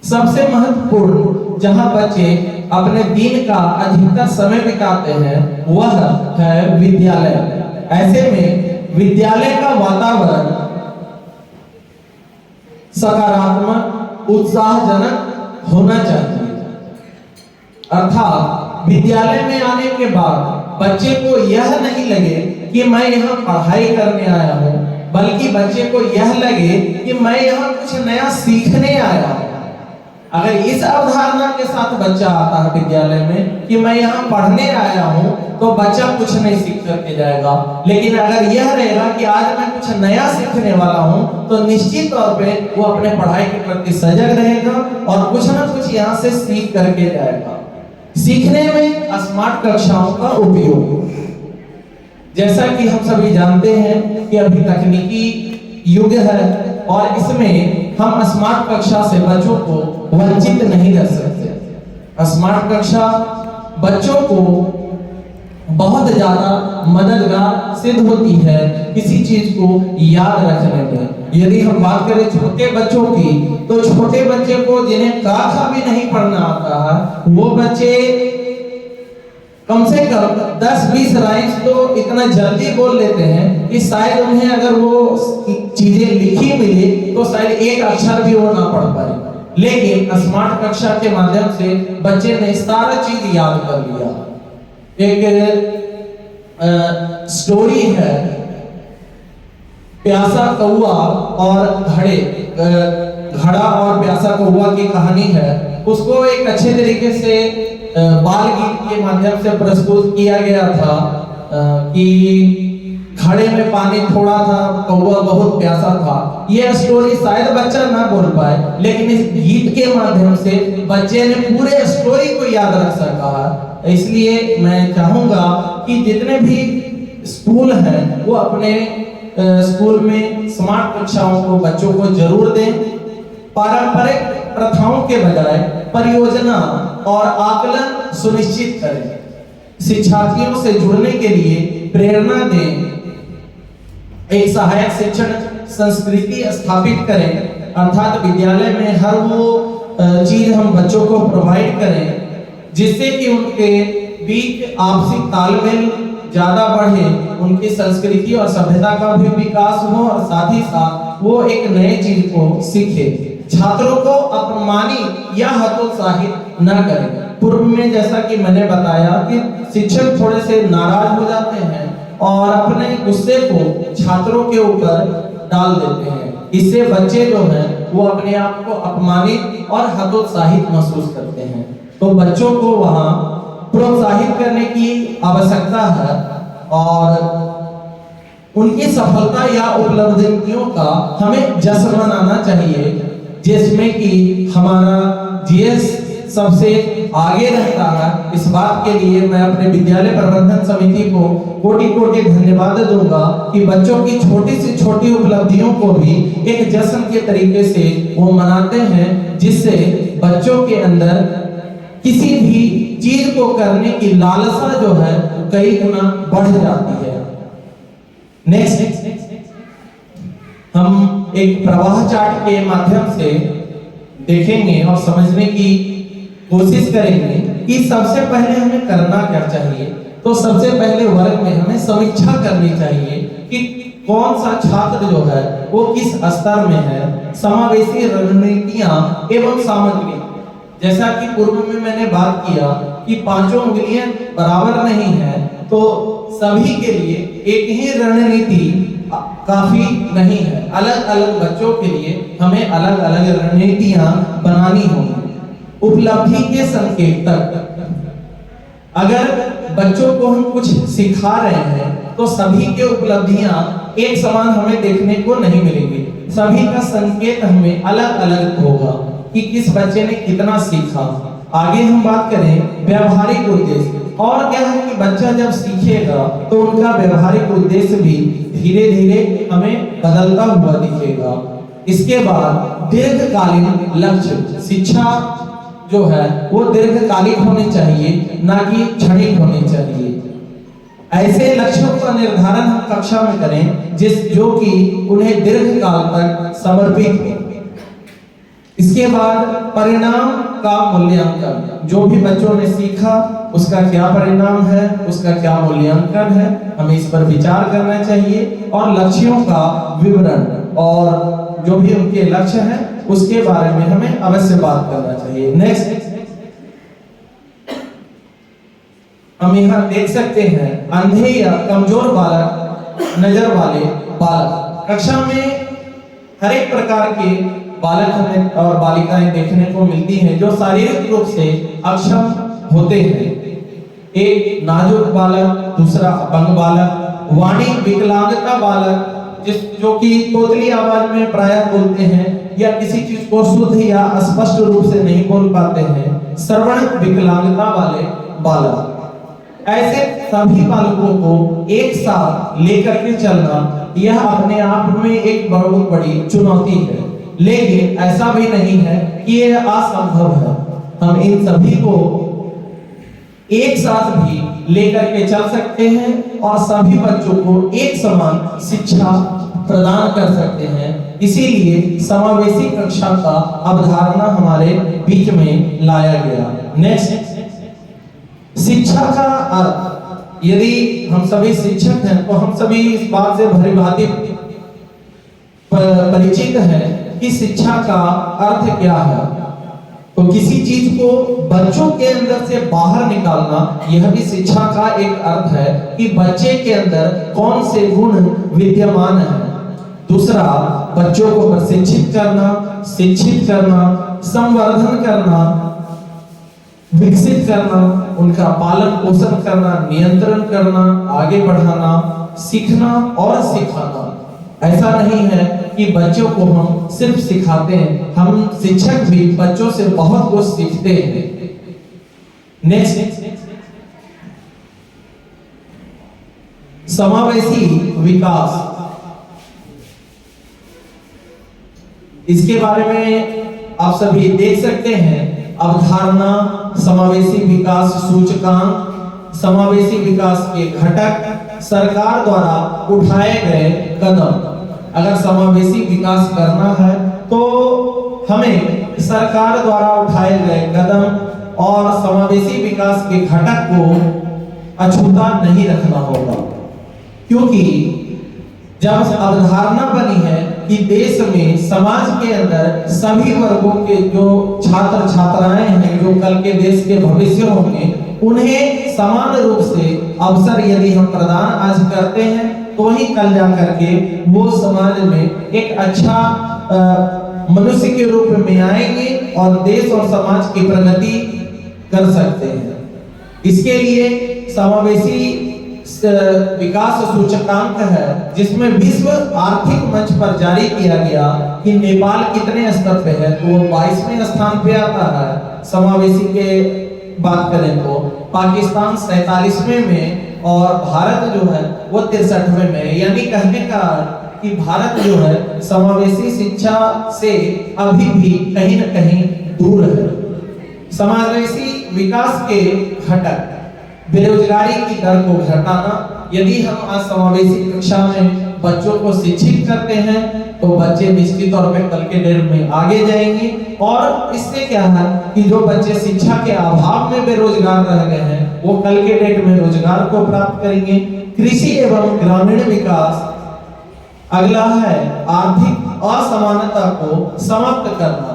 सबसे महत्वपूर्ण जहां बच्चे अपने दिन का अधिकतर समय बिताते हैं वह है विद्यालय। ऐसे में विद्यालय का वातावरण सकारात्मक उत्साहजनक होना चाहिए, अर्थात विद्यालय में आने के बाद बच्चे को यह नहीं लगे कि मैं यहाँ पढ़ाई करने आया हूँ, बल्कि बच्चे को यह लगे कि मैं यहाँ कुछ नया सीखने आया हूँ। अगर इस अवधारणा के साथ बच्चा आता है विद्यालय में कि मैं यहाँ पढ़ने आया हूँ, तो बच्चा कुछ नहीं सीख करके जाएगा। लेकिन अगर यह रहेगा कि आज मैं कुछ नया सीखने वाला हूँ, तो निश्चित तौर पे वो अपने पढ़ाई के प्रति सजग रहेगा और कुछ ना कुछ यहाँ से सीख करके जाएगा। सीखने में स्मार्ट कक्षाओं का उपयोग, जैसा कि हम सभी जानते हैं कि अभी तकनीकी युग है और इसमें हम स्मार्ट कक्षा से बच्चों को वंचित नहीं रह सकते। स्मार्ट कक्षा बच्चों को बहुत ज्यादा मददगार सिद्ध होती है किसी चीज को याद रखने में। यदि हम बात करें छोटे बच्चों की, तो छोटे बच्चे को जिन्हें क ख भी नहीं पढ़ना आता है, वो बच्चे कम से कम 10-20 राइम्स तो इतना जल्दी बोल लेते हैं कि शायद उन्हें अगर वो चीजें लिखी मिले तो शायद एक अक्षर भी वो ना पढ़ पाए। लेकिन स्मार्ट कक्षा के माध्यम से बच्चे ने सारा चीज याद कर लिया। एक स्टोरी है, प्यासा कौआ और घड़ा और प्यासा कौआ की कहानी है। उसको एक अच्छे तरीके से बाल गीत के माध्यम से प्रस्तुत किया गया था कि घड़े में पानी थोड़ा था, कौआ बहुत प्यासा था। यह स्टोरी शायद बच्चा ना बोल पाए, लेकिन इस गीत के माध्यम से बच्चे ने पूरे स्टोरी को याद रख सका है। इसलिए मैं चाहूंगा कि जितने भी स्कूल हैं वो अपने स्कूल में स्मार्ट कक्षाओं को बच्चों को जरूर दें। पारंपरिक प्रथाओं के बजाय परियोजना और आकलन सुनिश्चित करें। शिक्षार्थियों से जुड़ने के लिए प्रेरणा दें। एक सहायक शिक्षण संस्कृति स्थापित करें, अर्थात विद्यालय में हर वो चीज हम बच्चों को प्रोवाइड करें जिससे कि उनके बीच आपसी तालमेल ज्यादा बढ़े, उनकी संस्कृति और सभ्यता का भी विकास हो और साथ ही साथ वो एक नए चीज को सीखे। छात्रों को अपमानित या हतोत्साहित न करें। पूर्व में जैसा कि मैंने बताया कि शिक्षक थोड़े से नाराज हो जाते हैं और अपने गुस्से को छात्रों के ऊपर डाल देते हैं। इससे बच्चे जो हैं वो अपने आप को अपमानित और हतोत्साहित महसूस करते हैं। तो बच्चों को वहाँ प्रोत्साहित करने की आवश्यकता है और उनकी सफलता या उपलब्धियों का हमें जश्न मनाना चाहिए, जिसमें कि हमारा जीएस सबसे आगे रहता है। इस बात के लिए मैं अपने विद्यालय प्रबंधन समिति को कोटि कोटि धन्यवाद दूंगा कि बच्चों की छोटी से छोटी उपलब्धियों को भी एक जश्न के तरीके से वो मनाते हैं, जिससे बच्चों के अंदर किसी भी चीज को करने की लालसा जो है कई गुना बढ़ जाती है। नेक्स्ट हम एक प्रवाह चार्ट के माध्यम से देखेंगे और समझने की कोशिश करेंगे कि सबसे पहले हमें करना क्या चाहिए। तो सबसे पहले वर्ग में हमें समीक्षा करनी चाहिए कि कौन सा छात्र जो है वो किस स्तर में है। समावेशी रणनीतियां एवं सामग्री, जैसा कि पूर्व में मैंने बात किया कि पांचों उंगलियां बराबर नहीं है, तो सभी के लिए एक ही रणनीति काफी नहीं है। अलग अलग बच्चों के लिए हमें अलग अलग रणनीतियां बनानी होंगी। उपलब्धि के संकेतक, अगर बच्चों को हम कुछ सिखा रहे हैं तो सभी के उपलब्धियां एक समान हमें देखने को नहीं मिलेंगी। सभी का संकेत हमें अलग अलग होगा कि किस बच्चे ने कितना सीखा। आगे हम बात करें व्यवहारिक उद्देश्य, और क्या है कि बच्चा जब सीखेगा तो उनका व्यवहारिक उद्देश्य भी धीरे धीरे हमें बदलता हुआ दिखेगा। इसके बाद दीर्घकालीन लक्ष्य, शिक्षा जो है वो दीर्घकालिक होनी चाहिए, ना कि क्षणिक होनी चाहिए। ऐसे लक्ष्यों का निर्धारण हम कक्षा में करें जो कि उन्हें दीर्घकाल तक समर्पित हो। इसके बाद परिणाम का मूल्यांकन, जो भी बच्चों ने सीखा उसका क्या परिणाम है, उसका क्या मूल्यांकन है, हमें इस पर विचार करना चाहिए। और लक्ष्यों का विवरण और जो भी उनके लक्ष्य हैं उसके बारे में हमें अवश्य बात करना चाहिए। नेक्स्ट हम यहाँ देख सकते हैं अंधे या कमजोर बालक, नजर वाले बालक। कक्षा में हर एक प्रकार के बालक हमें और बालिकाएं देखने को मिलती हैं जो शारीरिक रूप से अक्षम होते हैं। एक नाजुक बालक, दूसरा अपंग बालक, वाणी विकलांगता बालक जो कि तोतली आवाज में प्रायः बोलते हैं या किसी चीज को शुद्ध या स्पष्ट रूप से नहीं बोल पाते हैं, श्रवण विकलांगता वाले बालक। ऐसे सभी बालकों को एक साथ लेकर के चलना यह अपने आप में एक बहुत बड़ी चुनौती है, लेकिन ऐसा भी नहीं है कि यह असंभव है। हम इन सभी को एक साथ भी लेकर के चल सकते हैं और सभी बच्चों को एक समान शिक्षा प्रदान कर सकते हैं। इसीलिए समावेशी कक्षा का अवधारणा हमारे बीच में लाया गया। नेक्स्ट, शिक्षा का अर्थ। यदि हम सभी शिक्षक हैं तो हम सभी इस बात से भली-भांति परिचित हैं कि शिक्षा का अर्थ क्या है। तो किसी चीज को बच्चों के अंदर से बाहर निकालना, यह भी शिक्षा का एक अर्थ है कि बच्चे के अंदर कौन से गुण विद्यमान है। दूसरा, बच्चों को प्रशिक्षित करना, शिक्षित करना, संवर्धन करना, विकसित करना, उनका पालन पोषण करना, नियंत्रण करना, आगे बढ़ाना, सीखना और सिखाना। ऐसा नहीं है कि बच्चों को हम सिर्फ सिखाते हैं, हम शिक्षक भी बच्चों से बहुत कुछ सीखते हैं। नेक्स्ट, समावेशी विकास। इसके बारे में आप सभी देख सकते हैं। अवधारणा, समावेशी विकास सूचकांक, समावेशी विकास के घटक, सरकार द्वारा उठाए गए कदम। अगर समावेशी विकास करना है तो हमें सरकार द्वारा उठाए गए कदम और समावेशी विकास के घटक को अछूता नहीं रखना होगा, क्योंकि जब अवधारणा बनी है कि देश में, समाज के अंदर सभी वर्गों के जो छात्र छात्राएं हैं, जो कल के देश के भविष्य होंगे, उन्हें समान रूप से अवसर यदि हम प्रदान आज करते हैं तो ही कल जा करके वो समाज में एक अच्छा मनुष्य के रूप में आएंगे और देश और समाज की प्रगति कर सकते हैं। इसके लिए समावेशी विकास सूचकांक है, जिसमें विश्व आर्थिक मंच पर जारी किया गया कि नेपाल कितने स्तर पे है, तो वो 22वें स्थान पे आता है। समावेशी के बात करें तो पाकिस्तान 47वें में और भारत जो है वो 63वें में। यानी कहने का कि भारत जो है समावेशी शिक्षा से अभी भी कहीं न कहीं दूर है। समावेशी विकास के घटक बेरोजगारी की दर को घटाना। यदि हम आज समावेशी कक्षा में बच्चों को शिक्षित करते हैं तो बच्चे निश्चित तौर पे कल के डेट में आगे जाएंगे। और इससे क्या है कि जो बच्चे शिक्षा के अभाव में बेरोजगार रह गए हैं वो कल के डेट में रोजगार को प्राप्त करेंगे। कृषि एवं ग्रामीण विकास अगला है आर्थिक असमानता को समाप्त करना।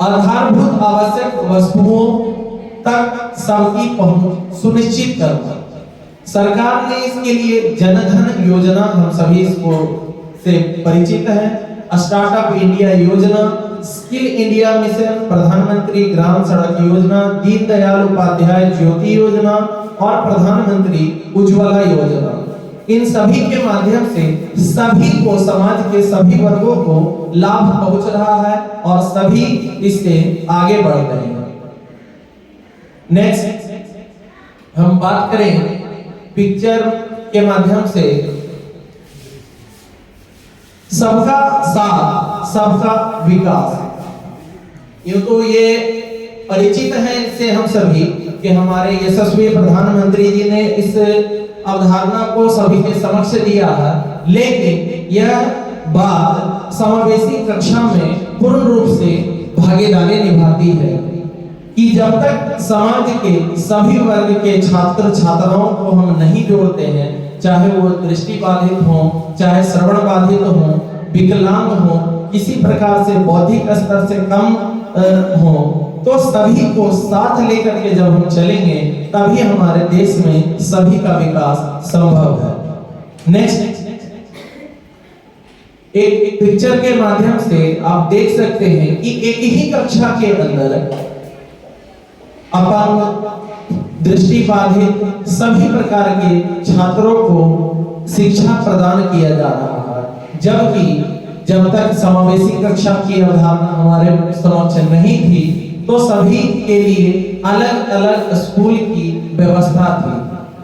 आधारभूत आवश्यक वस्तुओं तक सबकी पहुंच सुनिश्चित करना। सरकार ने इसके लिए जनधन योजना, हम सभी इसको से परिचित हैं, स्टार्टअप इंडिया योजना, स्किल इंडिया मिशन, प्रधानमंत्री ग्राम सड़क योजना, दीनदयाल उपाध्याय ज्योति योजना और प्रधानमंत्री उज्ज्वला योजना। इन सभी के माध्यम से सभी को, समाज के सभी वर्गों को लाभ पहुंच रहा है और सभी इससे आगे बढ़ रहे हैं। नेक्स्ट हम बात करें पिक्चर के माध्यम से सबका साथ सबका विकास। यूं तो ये परिचित है इससे हम सभी कि हमारे यशस्वी प्रधानमंत्री जी ने इस अवधारणा को सभी के समक्ष दिया है, लेकिन यह बात समावेशी कक्षा में पूर्ण रूप से भागीदारी निभाती है कि जब तक समाज के सभी वर्ग के छात्र छात्राओं को हम नहीं जोड़ते हैं, चाहे वो दृष्टि बाधित हो, चाहे श्रवण बाधित हो, विकलांग हो, किसी प्रकार से बौद्धिक स्तर से कम हो, तो सभी को साथ लेकर के जब हम चलेंगे तभी हमारे देश में सभी का विकास संभव है। नेक्स्ट एक पिक्चर के माध्यम से आप देख सकते हैं कि एक ही कक्षा के अंदर अपंग, दृष्टि बाधित सभी प्रकार के छात्रों को शिक्षा प्रदान किया जा रहा है, जबकि जब तक समावेशी कक्षा की अवधारणा हमारे समक्ष नहीं थी तो सभी के लिए अलग अलग स्कूल की व्यवस्था थी।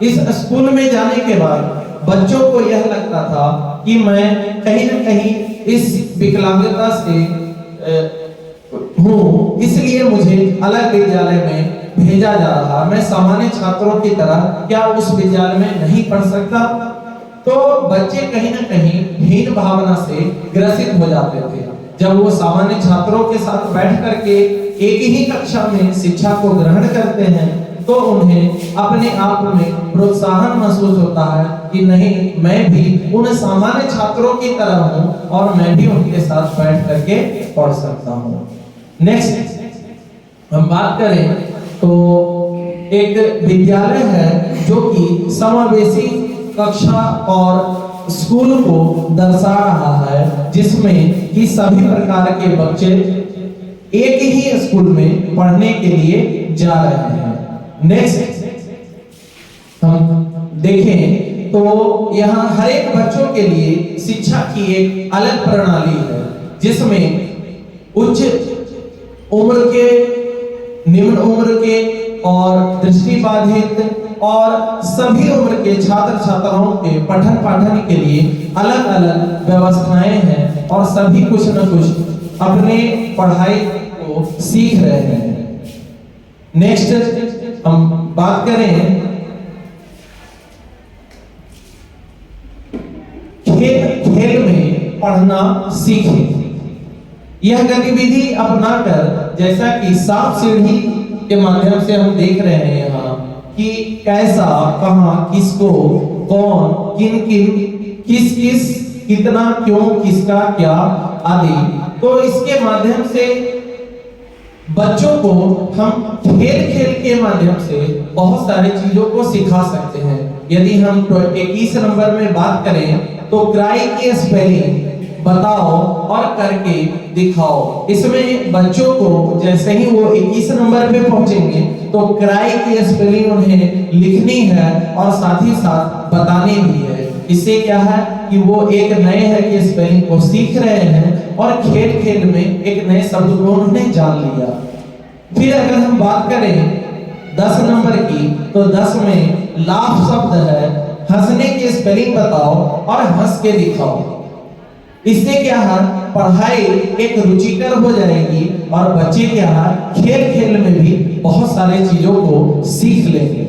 इस स्कूल में जाने के बाद बच्चों को यह लगता था कि मैं कहीं न कहीं इस विकलांगता से हूँ, इसलिए मुझे अलग विद्यालय में भेजा जा रहा, मैं सामान्य छात्रों की तरह क्या उस विद्यालय में नहीं पढ़ सकता। तो बच्चे कहीं न कहीं हीन भावना से ग्रसित हो जाते थे। जब वो सामान्य छात्रों के साथ बैठ करके एक ही कक्षा में शिक्षा को ग्रहण करते हैं तो उन्हें अपने आप में प्रोत्साहन महसूस होता है कि नहीं, मैं भी उन सामान्य छात्रों की तरह हूँ और मैं भी उनके साथ बैठ करके पढ़ सकता हूँ। नेक्स्ट हम बात करें तो एक विद्यालय है जो कि समावेशी कक्षा और स्कूल को दर्शा रहा है, जिसमें कि सभी प्रकार के बच्चे एक ही स्कूल में पढ़ने के लिए जा रहे हैं। नेक्स्ट हम देखें तो यहाँ हर एक बच्चों के लिए शिक्षा की एक अलग प्रणाली है, जिसमें उच्च उम्र के, निम्न उम्र के और दृष्टि बाधित और सभी उम्र के छात्र छात्राओं के पठन पाठन के लिए अलग अलग व्यवस्थाएं हैं और सभी कुछ न कुछ अपने पढ़ाई को सीख रहे हैं। नेक्स्ट हम बात करें खेल में पढ़ना सीखें। यह गतिविधि अपनाकर, जैसा कि सांप सीढ़ी के माध्यम से हम देख रहे हैं यहाँ कि कैसा, कहां, किसको, कौन, किन किन, किस किस, कितना, क्यों, किसका, क्या आदि। तो इसके माध्यम से बच्चों को हम खेल खेल के माध्यम से बहुत सारी चीजों को सिखा सकते हैं। यदि हम 21 नंबर में बात करें तो क्राई की स्पेलिंग बताओ और करके दिखाओ। इसमें बच्चों को जैसे ही वो 21 नंबर पे पहुंचेंगे तो क्राई की स्पेलिंग उन्हें लिखनी है और साथ ही साथ बतानी भी है। इससे क्या है कि वो एक नए है कि स्पेलिंग को सीख रहे हैं और खेल खेल में एक नए शब्द को उन्होंने जान लिया। फिर अगर हम बात करें 10 नंबर की, तो 10 में लाफ शब्द है, हंसने की स्पेलिंग बताओ और हंस के दिखाओ। इससे क्या है, पढ़ाई एक रुचिकर हो जाएगी और बच्चे क्या है, खेल खेल में भी बहुत सारे चीजों को सीख लेंगे।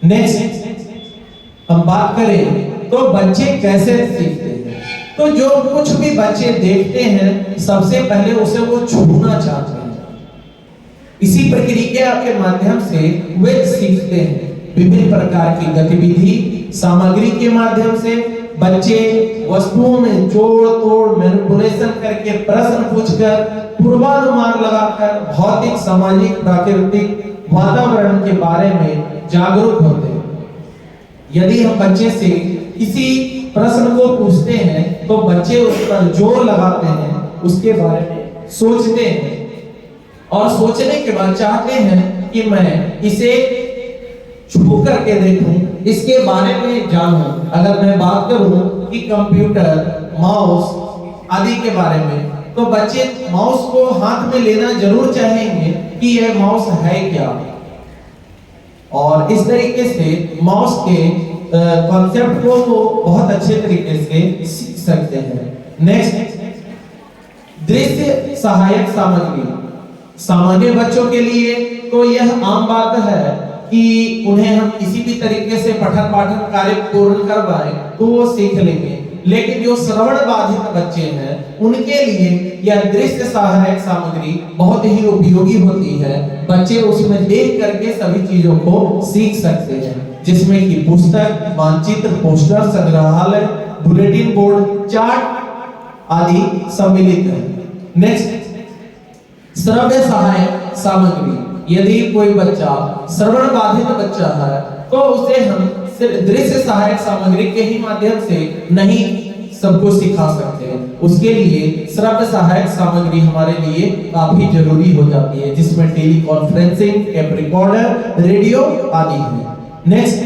नेक्स्ट हम बात करें तो बच्चे कैसे सीखते हैं। तो जो कुछ भी बच्चे देखते हैं सबसे पहले उसे वो छूना चाहते हैं। इसी प्रक्रिया के माध्यम से वे सीखते हैं। विभिन्न प्रकार की गतिविधि सामग्री के माध्यम से बच्चे वस्तुओं में जोड़ तोड़ मैनिपुलेशन करके प्रश्न पूछकर पूर्वानुमान लगाकर भौतिक सामाजिक प्राकृतिक वातावरण के बारे में जागरूक होते हैं। यदि हम बच्चे से किसी प्रश्न को पूछते हैं तो बच्चे उस पर जोर लगाते हैं, उसके बारे में सोचते हैं और सोचने के बाद चाहते हैं कि मैं इसे छू करके देखूं, इसके बारे में जानूं। अगर मैं बात करूं कि कंप्यूटर, माउस आदि के बारे में, तो बच्चे माउस को हाथ में लेना जरूर चाहेंगे कि यह माउस है क्या, और इस तरीके से माउस के कॉन्सेप्ट को वो बहुत अच्छे तरीके से सीख सकते हैं। नेक्स्ट, दृश्य सहायक सामग्री। सामान्य बच्चों के लिए तो यह आम बात है कि उन्हें हम किसी भी तरीके से पठन पाठन कार्य पूर्ण करवाएं तो वो सीख लेंगे, लेकिन जो श्रवण बाधित बच्चे हैं उनके लिए यह दृश्य सहायक सामग्री बहुत ही उपयोगी होती है। बच्चे उसमें देख करके सभी चीजों को सीख सकते हैं, जिसमें कि पुस्तक, मानचित्र, पोस्टर, संग्रहालय, बुलेटिन बोर्ड, चार्ट आदि सम्मिलित है। नेक्स्ट, श्रव्य सहायक सामग्री। यदि कोई बच्चा श्रवण बाधित बच्चा है तो उसे हम सिर्फ दृश्य सहायक सामग्री के ही माध्यम से नहीं सबको सिखा सकते हैं। उसके लिए श्रव्य सहायक सामग्री हमारे लिए काफी जरूरी हो जाती है, जिसमें tele conferencing, tape recorder, radio आदि है। नेक्स्ट,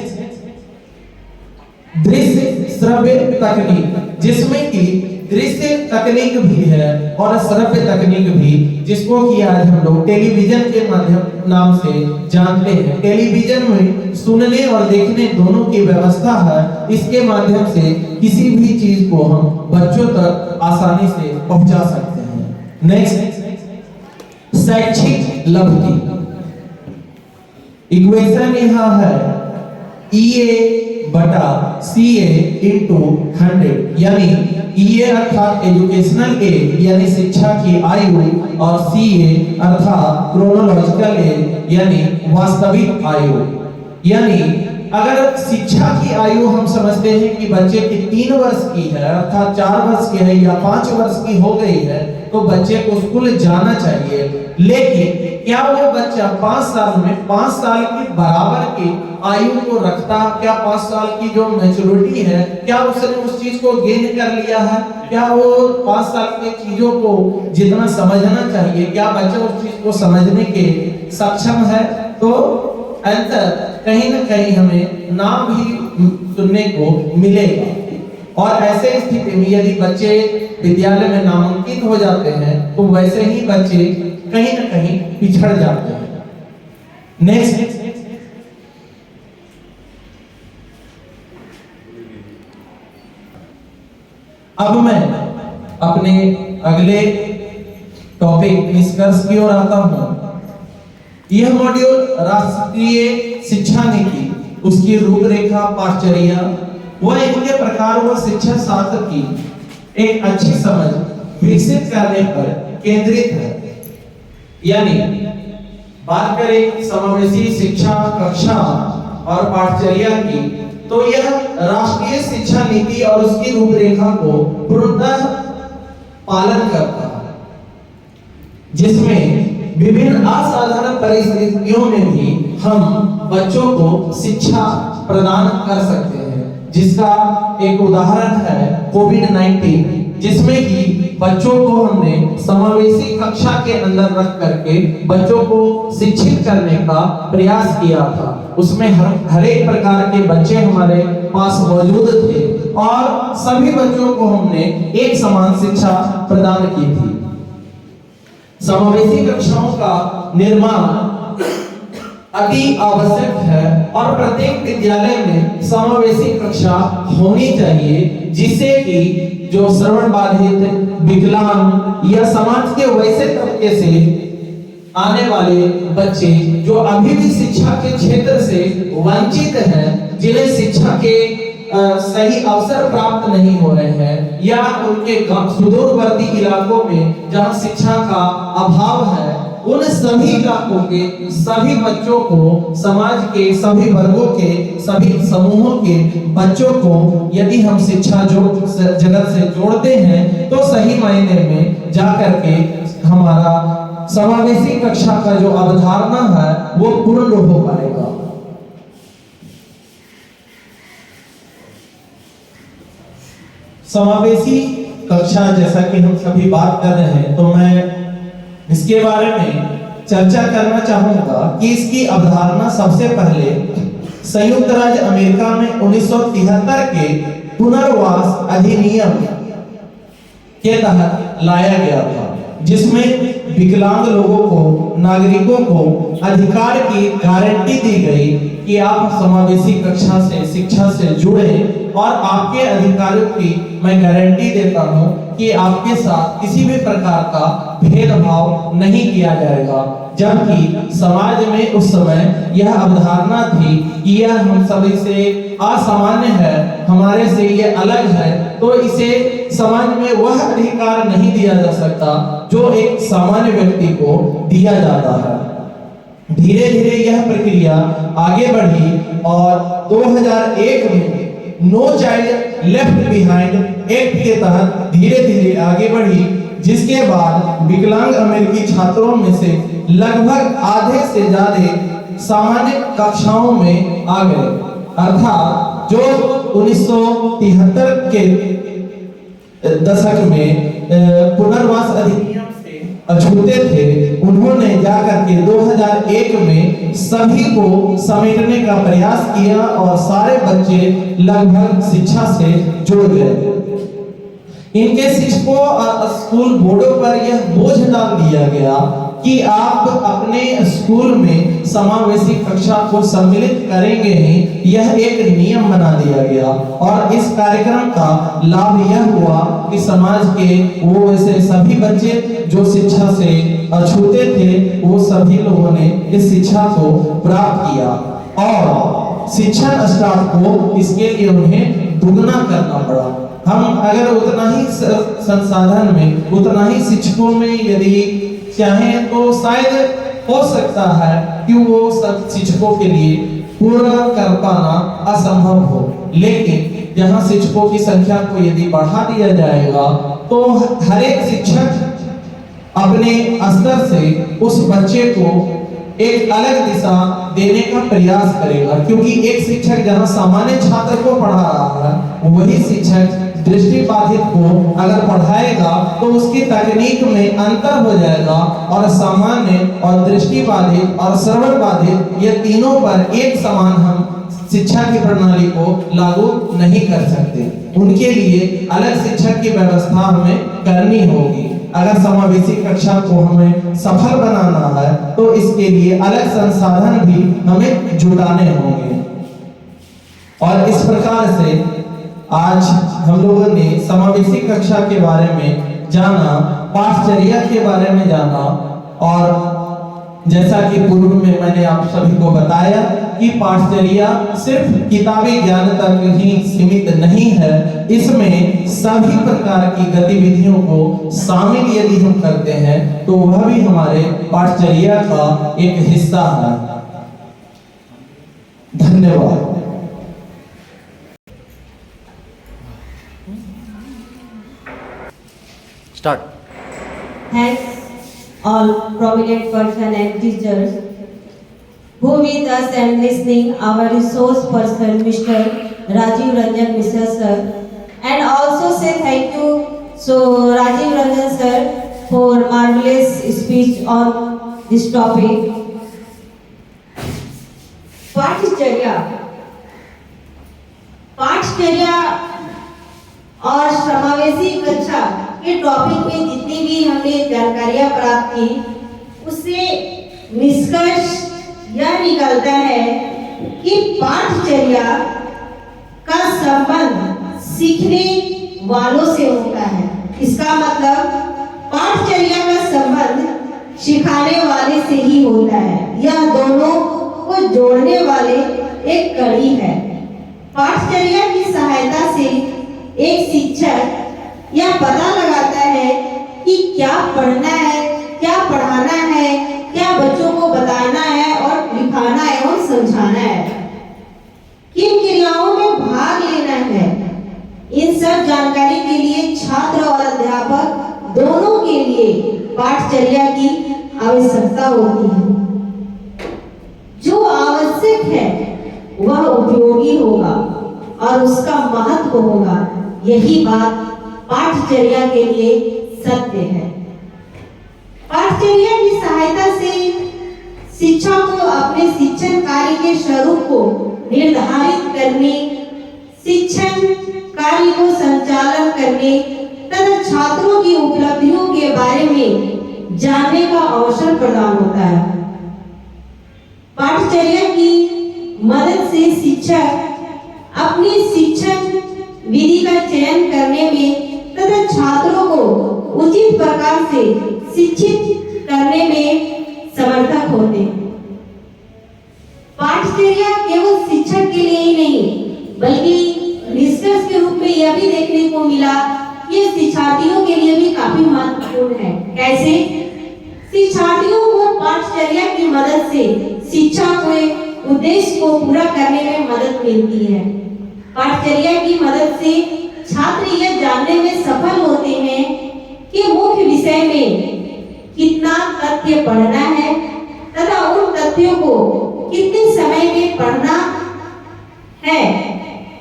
दृश्य श्रव्य तकनीक, जिसमें कि दृश्य तकनीक भी है और श्रव्य तकनीक भी, जिसको कि आज हम लोग टेलीविजन के माध्यम नाम से जानते हैं। टेलीविजन में सुनने और देखने दोनों की व्यवस्था है। इसके माध्यम से किसी भी चीज को हम बच्चों तक आसानी से पहुंचा सकते हैं। नेक्स्ट, शैक्षिक लब्धि। इक्वेशन यहाँ है EA बटा CA इंटू 100, यानी EA अर्थात एजुकेशनल एज यानी शिक्षा की आयु और CA अर्थात क्रोनोलॉजिकल एज यानी वास्तविक आयु। यानी अगर शिक्षा की आयु हम समझते हैं कि बच्चे की 3 वर्ष की है अर्थात 4 वर्ष की है या 5 वर्ष की हो गई है तो बच्चे को स्कूल जाना चाहिए। लेकिन क्या वो बच्चा 5 साल में 5 साल की बराबर की आयु को रखता? क्या 5 साल की जो मैच्योरिटी है क्या उसने उस चीज को गेन कर लिया है? क्या वो 5 साल की चीजों को जितना समझना चाहिए क्या बच्चा उस चीज को समझने के सक्षम है? तो आंसर कहीं ना कहीं हमें नाम भी सुनने को मिलेगा। और ऐसे स्थिति में यदि बच्चे विद्यालय में नामांकित हो जाते हैं तो वैसे ही बच्चे कहीं ना कहीं पिछड़ जाते हैं। नेक्स्ट, अब मैं अपने अगले टॉपिक निष्कर्ष की ओर आता हूं। यह मॉड्यूल राष्ट्रीय शिक्षा नीति, उसकी रूपरेखा, पाठचर्या व इनके प्रकार व शिक्षा शास्त्र की एक अच्छी समझ विकसित करने पर केंद्रित है। यानी बात करें समावेशी शिक्षा कक्षा और पाठचर्या की तो यह राष्ट्रीय शिक्षा नीति और उसकी रूपरेखा को पूर्णतः पालन करता है, जिसमें विभिन्न असाधारण परिस्थितियों में भी हम बच्चों को शिक्षा प्रदान कर सकते हैं। जिसका एक उदाहरण है कोविड-19, जिसमें कि बच्चों को हमने समावेशी कक्षा के अंदर रख करके बच्चों को शिक्षित करने का प्रयास किया था। उसमें हर एक प्रकार के बच्चे हमारे पास मौजूद थे और सभी बच्चों को हमने एक समान शिक्षा प्रदान की थी। समावेशी कक्षाओं का निर्माण अति आवश्यक है और प्रत्येक विद्यालय में समावेशी कक्षा होनी चाहिए, जिससे कि जो श्रवण बाधित, विकलांग या समाज के वैसे तबके से आने वाले बच्चे जो अभी भी शिक्षा के क्षेत्र से वंचित हैं, जिन्हें शिक्षा के सही अवसर प्राप्त नहीं हो रहे हैं या उनके सुदूरवर्ती इलाकों में जहां शिक्षा का अभाव है, उन सभी इलाकों के सभी बच्चों को, समाज के सभी वर्गों के सभी समूहों के बच्चों को यदि हम शिक्षा जगत से जोड़ते हैं तो सही मायने में जाकर के हमारा समावेशी कक्षा का जो अवधारणा है वो पूर्ण हो पाएगा। समावेशी कक्षा जैसा कि हम सभी बात कर रहे हैं, तो मैं इसके बारे में चर्चा करना चाहूंगा कि इसकी अवधारणा सबसे पहले संयुक्त राज्य अमेरिका में 1973 के पुनर्वास अधिनियम के तहत लाया गया था, जिसमें विकलांग लोगों को, नागरिकों को अधिकार की गारंटी दी गई कि आप समावेशी कक्षा से, शिक्षा से जुड़े और आपके अधिकारों की मैं गारंटी देता हूं कि आपके साथ किसी भी प्रकार का भेदभाव नहीं किया जाएगा। जबकि समाज में उस समय यह अवधारणा थी कि यह हम सभी से असामान्य है, हमारे से ये अलग है, तो इसे समाज में वह अधिकार नहीं दिया जा सकता जो एक सामान्य व्यक्ति को दिया जाता है। धीरे धीरे यह प्रक्रिया आगे बढ़ी और 2001 में no child left behind act के तहत धीरे धीरे आगे बढ़ी, जिसके बाद विकलांग अमेरिकी छात्रों में से लगभग आधे से ज्यादा सामान्य कक्षाओं में आ गए। अर्थात जो 1973 के दशक में पुनर्वास अधिनियम से अछूते थे, उन्होंने जाकर के 2001 में सभी को समेटने का प्रयास किया और सारे बच्चे लगभग शिक्षा से जुड़ गए। इनके शिक्षकों और स्कूल बोर्डों पर यह बोझ डाल दिया गया कि आप अपने स्कूल में समावेशी कक्षा को सम्मिलित करेंगे ही, यह एक नियम बना दिया गया। और इस कार्यक्रम का लाभ यह हुआ कि समाज के वो ऐसे सभी बच्चे जो शिक्षा से अछूते थे, वो सभी लोगों ने इस शिक्षा को प्राप्त किया और शिक्षण स्टाफ को इसके लिए उन्हें दुगना करना पड़ा। हम अगर उतना ही संसाधन में, उतना ही शिक्षकों में यदि चाहें तो शायद हो सकता है कि वो सब शिक्षकों के लिए पूरा कर पाना असंभव हो, लेकिन जहां शिक्षकों की संख्या को यदि बढ़ा दिया जाएगा तो हर एक शिक्षक अपने स्तर से उस बच्चे को एक अलग दिशा देने का प्रयास करेगा। क्योंकि एक शिक्षक जहां सामान्य छात्र को पढ़ा रहा है, वही शिक्षक दृष्टिबाधित को अगर पढ़ाएगा तो उसकी तकनीक में अंतर हो जाएगा और सामान्य और दृष्टिबाधित और श्रवण बाधित ये तीनों पर एक समान हम शिक्षा की प्रणाली को लागू नहीं कर सकते। उनके लिए अलग शिक्षक की व्यवस्था हमें करनी होगी। अगर समावेशी कक्षा को हमें सफल बनाना है तो इसके लिए अलग संसाधन भी हमें जुटाने होंगे। और इस प्रकार से आज हम लोगों ने समावेशी कक्षा के बारे में जाना, पाठचर्या के बारे में जाना, और जैसा कि पूर्व में मैंने आप सभी को बताया कि पाठचर्या सिर्फ किताबी ज्ञान तक ही सीमित नहीं है, इसमें सभी प्रकार की गतिविधियों को शामिल यदि हम करते हैं तो वह भी हमारे पाठचर्या का एक हिस्सा है। धन्यवाद। Start. Thanks all prominent person and teachers who with us and listening our resource person Mr. Rajiv Ranjan Mishra sir, and also say thank you So Rajiv Ranjan sir for marvelous speech on this topic. पाठचर्या और समावेशी कक्षा के topic में जितनी भी हमने जानकारियां प्राप्त की, उससे निष्कर्ष यह निकलता है कि पाठचर्या का संबंध सीखने वालों से होता है। इसका मतलब पाठचर्या का संबंध सिखाने वाले से ही होता है। यह दोनों को जोड़ने वाले एक कड़ी है। पाठचर्या की सहायता से एक शिक्षक यह पता लगाता है कि क्या पढ़ना है, क्या पढ़ाना है, क्या बच्चों को बताना है और लिखाना है और समझाना है, किन क्रियाओं में भाग लेना है। इन सब जानकारी के लिए छात्र और अध्यापक दोनों के लिए पाठचर्या की आवश्यकता होती है। जो आवश्यक है वह उपयोगी होगा और उसका महत्व होगा। यही बात पाठचर्या के लिए सत्य है। पाठचर्या की सहायता से शिक्षक को अपने शिक्षण कार्य के स्वरूप को निर्धारित करने, शिक्षण कार्य को संचालन करने तथा छात्रों की उपलब्धियों के बारे में जानने का अवसर प्रदान होता है। पाठचर्या की मदद से शिक्षक अपनी शिक्षण विधि का चयन करने में तथा छात्रों को उचित प्रकार से शिक्षित करने में समर्थक होते हैं। पाठचर्या केवल शिक्षक के लिए ही नहीं, बल्कि निष्कर्ष के रूप में यह भी देखने को मिला कि शिक्षार्थियों के लिए भी काफी महत्वपूर्ण है। कैसे? शिक्षार्थियों को पाठचर्या की मदद से शिक्षा के उद्देश्य को पूरा करने में मदद मिलती है। पाठचर्या की मदद से छात्र यह जानने में सफल होते हैं कि मुख्य विषय में कितना तथ्य पढ़ना है तथा उन तथ्यों को कितने समय में पढ़ना है।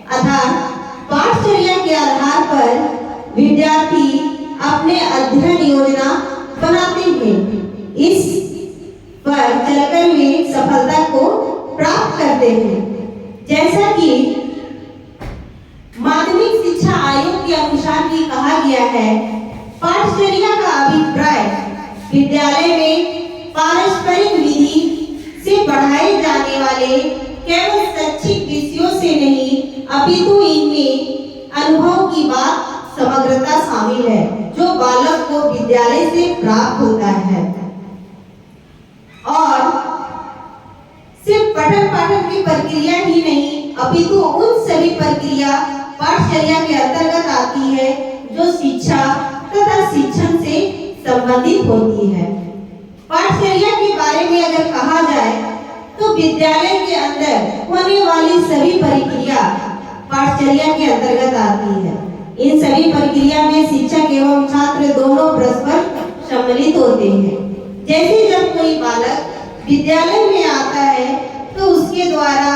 अर्थात पाठचर्या के आधार पर विद्यार्थी अपने अध्ययन योजना बनाते हैं। इस पर चलकर वे सफलता को प्राप्त करते हैं। जैसा कि माध्यमिक शिक्षा आयोग के अनुसार भी कहा गया है, पाठचर्या का अभिप्राय विद्यालय में पारस्परिक विधि से पढ़ाए जाने वाले केवल शैक्षिक विषयों से नहीं, अपितु इनमें अनुभव की बात समग्रता शामिल है, जो बालक को विद्यालय से प्राप्त होता है। और सिर्फ पठन पाठन की प्रक्रिया ही नहीं, अपितु उन सभी प्रक्रिया पाठचर्या के अंतर्गत आती है जो शिक्षा तथा शिक्षण से संबंधित होती है। पाठचर्या के बारे में अगर कहा जाए तो विद्यालय के अंदर होने वाली सभी प्रक्रिया पाठचर्या के अंतर्गत आती है। इन सभी प्रक्रिया में शिक्षक एवं छात्र दोनों परस्पर सम्मिलित होते हैं। जैसे जब कोई बालक विद्यालय में आता है तो उसके द्वारा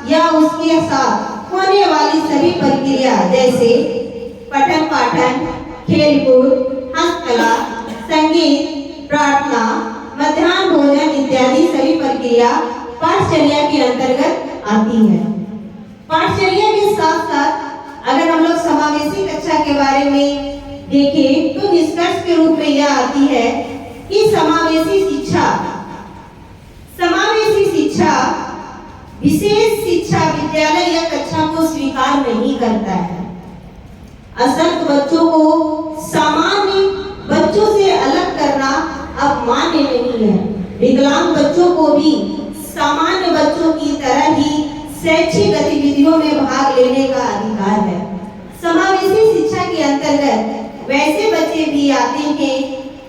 या उसके साथ होने वाली सभी प्रक्रिया जैसे पठन पाठन, खेलकूद, हस्तकला, संगीत, प्रार्थना, मध्याह्न भोजन इत्यादि सभी प्रक्रिया पाठचर्या के अंतर्गत आती है। पाठचर्या के साथ साथ अगर हम लोग समावेशी कक्षा के बारे में देखें तो निष्कर्ष के रूप में यह आती है कि समावेशी शिक्षा विशेष शिक्षा विद्यालय या कक्षा को स्वीकार नहीं करता है। असंख्य बच्चों को सामान्य बच्चों से अलग करना अब मान्य नहीं है। विकलांग बच्चों को भी सामान्य बच्चों की तरह ही शैक्षिक गतिविधियों में भाग लेने का अधिकार है। समावेशी शिक्षा के अंतर्गत वैसे बच्चे भी आते हैं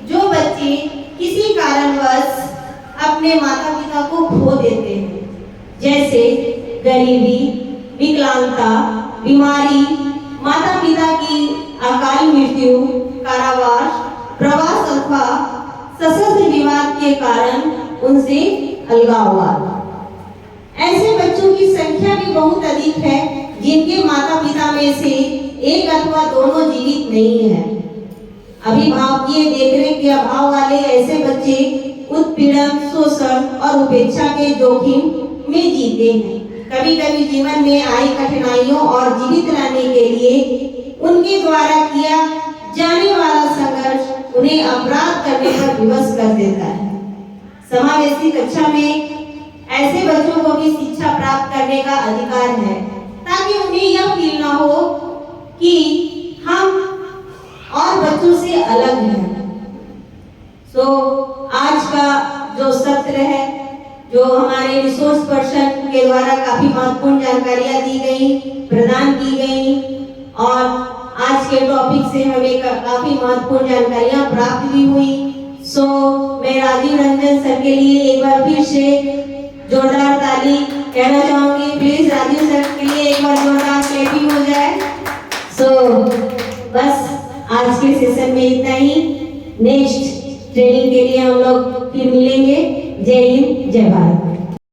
जो बच्चे किसी कारणवश अपने माता पिता को खो देते हैं, जैसे गरीबी, विकलांगता, बीमारी, माता पिता की अकाल मृत्यु, कारावास, प्रवास अथवा सशस्त्र विवाद के कारण उनसे अलगाववाद। ऐसे बच्चों की संख्या भी बहुत अधिक है जिनके माता पिता में से एक अथवा दोनों जीवित नहीं है। अभिभावकीय देखरेख के अभाव वाले ऐसे बच्चे उत्पीड़न, शोषण और उपेक्षा के जोखिम में जीते हैं। कभी कभी जीवन में आई कठिनाइयों और जीवित रहने के लिए उनके द्वारा किया जाने वाला संघर्ष उन्हें अपराध करने पर विवश कर देता है। समावेशी कक्षा में ऐसे बच्चों को भी शिक्षा प्राप्त करने का अधिकार है, ताकि उन्हें यह फील ना हो कि हम और बच्चों से अलग हैं। आज का जो सत्र है, जो हमारे रिसोर्स पर्सन के द्वारा काफी महत्वपूर्ण जानकारियां दी गई, प्रदान की गई, और आज के टॉपिक से हमें काफी महत्वपूर्ण जानकारियां प्राप्त भी हुई। मैं राजीव रंजन सर के लिए एक बार फिर से जोरदार ताली कहना चाहूंगी। प्लीज राजीव सर के लिए एक बार जोरदार क्लैपिंग हो जाए। बस आज के सेशन में इतना ही। नेक्स्ट ट्रेनिंग के लिए हम लोग फिर मिलेंगे। जय हिंद, जय भारत।